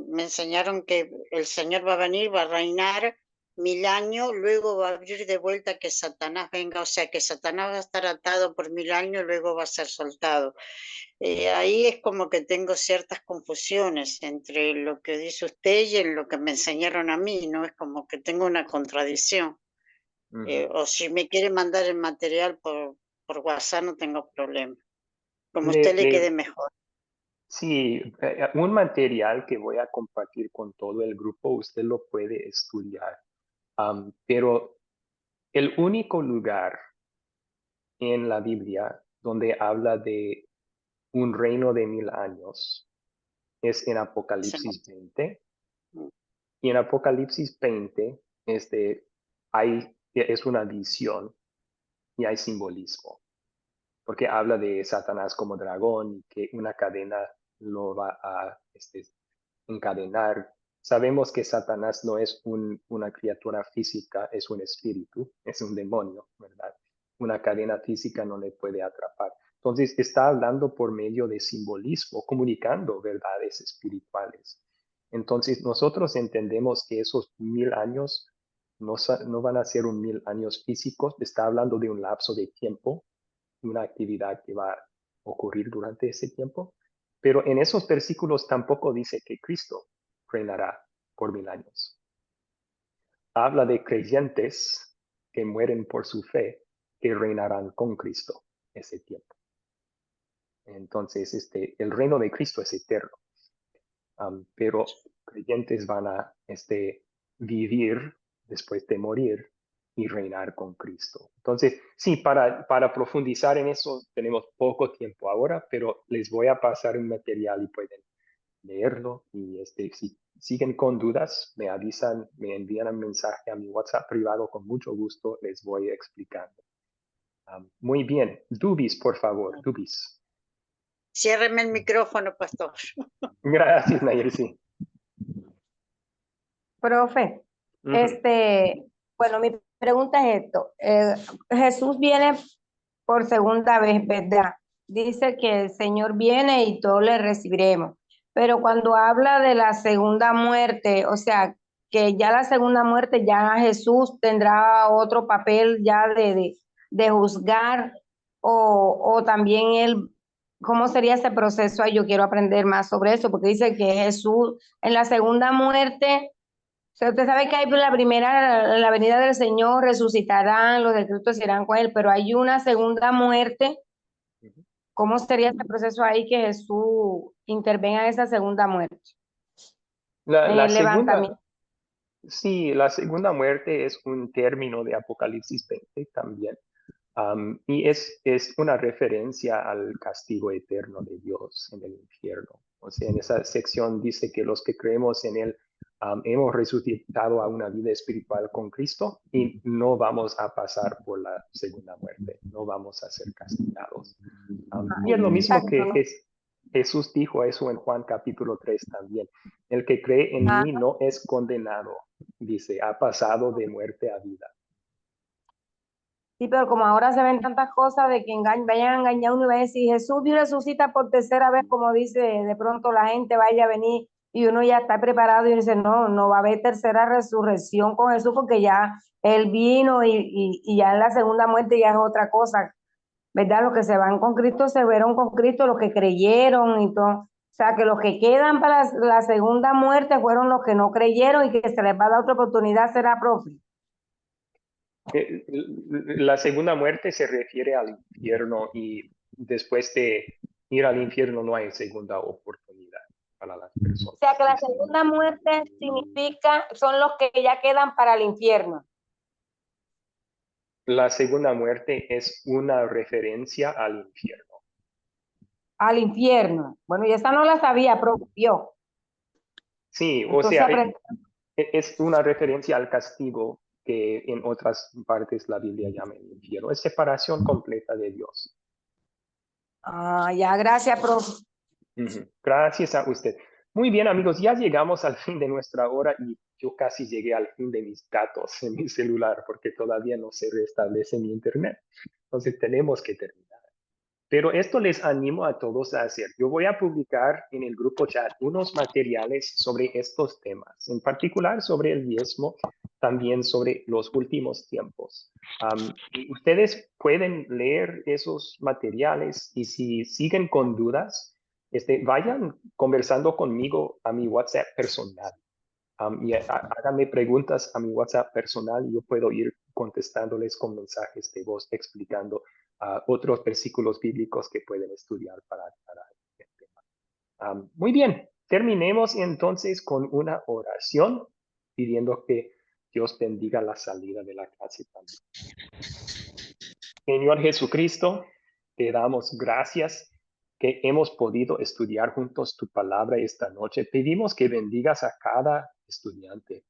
me enseñaron que el Señor va a venir, va a reinar 1000 años, luego va a abrir de vuelta que Satanás venga, o sea que Satanás va a estar atado por 1000 años, luego va a ser soltado. Ahí es como que tengo ciertas confusiones entre lo que dice usted y en lo que me enseñaron a mí, ¿no? Es como que tengo una contradicción. O si me quiere mandar el material por WhatsApp, no tengo problema. Como a Le- usted le le- quede mejor. Sí, un material que voy a compartir con todo el grupo, usted lo puede estudiar. Pero el único lugar en la Biblia donde habla de un reino de 1000 años es en Apocalipsis 20. Y en Apocalipsis 20 es una visión y hay simbolismo, porque habla de Satanás como dragón y que una cadena lo va a encadenar. Sabemos que Satanás no es una criatura física, es un espíritu, es un demonio, ¿verdad? Una cadena física no le puede atrapar. Entonces está hablando por medio de simbolismo, comunicando verdades espirituales. Entonces nosotros entendemos que esos 1000 años no van a ser 1000 años físicos, está hablando de un lapso de tiempo, una actividad que va a ocurrir durante ese tiempo. Pero en esos versículos tampoco dice que Cristo reinará por 1000 años. Habla de creyentes que mueren por su fe, que reinarán con Cristo ese tiempo. Entonces, el reino de Cristo es eterno. Pero creyentes van a vivir después de morir y reinar con Cristo. Entonces, sí, para profundizar en eso tenemos poco tiempo ahora, pero les voy a pasar un material y pueden leerlo. Y si siguen con dudas, me avisan, me envían un mensaje a mi WhatsApp privado, con mucho gusto les voy explicando. Muy bien, Dubis, por favor, Dubis. Ciérreme el micrófono, pastor. Gracias, Nayersi. Profe, bueno, mi pregunta es esto. Jesús viene por segunda vez, ¿verdad? Dice que el Señor viene y todos le recibiremos. Pero cuando habla de la segunda muerte, o sea, que ya la segunda muerte, ya Jesús tendrá otro papel ya de juzgar, o también él, ¿cómo sería ese proceso? Ay, yo quiero aprender más sobre eso, porque dice que Jesús en la segunda muerte, o sea, usted sabe que hay la primera, la venida del Señor, resucitarán, los de Cristo se irán con él, pero hay una segunda muerte. ¿Cómo sería este proceso ahí que Jesús intervenga en esa segunda muerte? En el levantamiento. Sí, la segunda muerte es un término de Apocalipsis 20 también. Y es una referencia al castigo eterno de Dios en el infierno. O sea, en esa sección dice que los que creemos en Él hemos resucitado a una vida espiritual con Cristo y no vamos a pasar por la segunda muerte, no vamos a ser castigados. Y es lo mismo que Jesús dijo eso en Juan capítulo 3 también. El que cree en mí no es condenado, dice, ha pasado de muerte a vida. Sí, pero como ahora se ven tantas cosas de que vayan a engañar a uno y vayan a decir, Jesús resucita por tercera vez, como dice, de pronto la gente vaya a venir y uno ya está preparado y dice, no va a haber tercera resurrección con Jesús porque ya Él vino y ya en la segunda muerte ya es otra cosa, ¿verdad? Los que se van con Cristo se fueron con Cristo, los que creyeron y todo. O sea, que los que quedan para la segunda muerte fueron los que no creyeron y que se les va a dar otra oportunidad, será, profe. La segunda muerte se refiere al infierno y después de ir al infierno no hay segunda oportunidad para las personas. O sea que la segunda muerte significa, son los que ya quedan para el infierno. La segunda muerte es una referencia al infierno. Al infierno. Bueno, y esa no la sabía, propio. Sí, entonces, o sea, es una referencia al castigo que en otras partes la Biblia llama el infierno. Es separación completa de Dios. Ya, gracias, profe. Gracias a usted. Muy bien, amigos, ya llegamos al fin de nuestra hora y yo casi llegué al fin de mis datos en mi celular porque todavía no se restablece mi internet. Entonces tenemos que terminar. Pero esto les animo a todos a hacer. Yo voy a publicar en el grupo chat unos materiales sobre estos temas, en particular sobre el diezmo, también sobre los últimos tiempos. Ustedes pueden leer esos materiales y si siguen con dudas, vayan conversando conmigo a mi WhatsApp personal. Y háganme preguntas a mi WhatsApp personal y yo puedo ir contestándoles con mensajes de voz explicando otros versículos bíblicos que pueden estudiar para el tema. Muy bien, terminemos entonces con una oración pidiendo que Dios bendiga la salida de la clase también. Señor Jesucristo, te damos gracias que hemos podido estudiar juntos tu palabra esta noche. Pedimos que bendigas a cada estudiante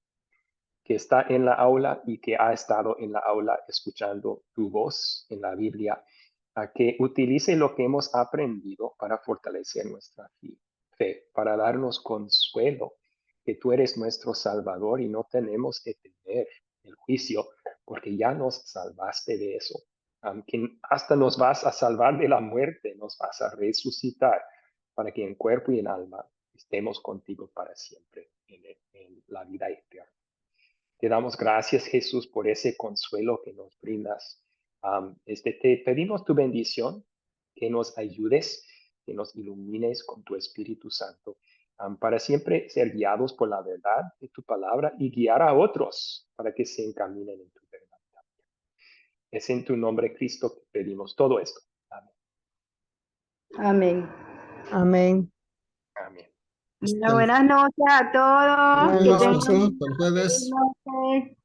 que está en la aula y que ha estado en la aula escuchando tu voz en la Biblia, a que utilice lo que hemos aprendido para fortalecer nuestra fe, para darnos consuelo, que tú eres nuestro Salvador y no tenemos que temer el juicio, porque ya nos salvaste de eso. Que hasta nos vas a salvar de la muerte, nos vas a resucitar, para que en cuerpo y en alma estemos contigo para siempre en la vida eterna. Te damos gracias, Jesús, por ese consuelo que nos brindas. Te pedimos tu bendición, que nos ayudes, que nos ilumines con tu Espíritu Santo, para siempre ser guiados por la verdad de tu palabra y guiar a otros para que se encaminen en tu verdad. Es en tu nombre, Cristo, que pedimos todo esto. Amén. Amén. Amén. Amén. Buenas noches a todos. Buenas Que noches, tengan hasta el jueves. buenas noches.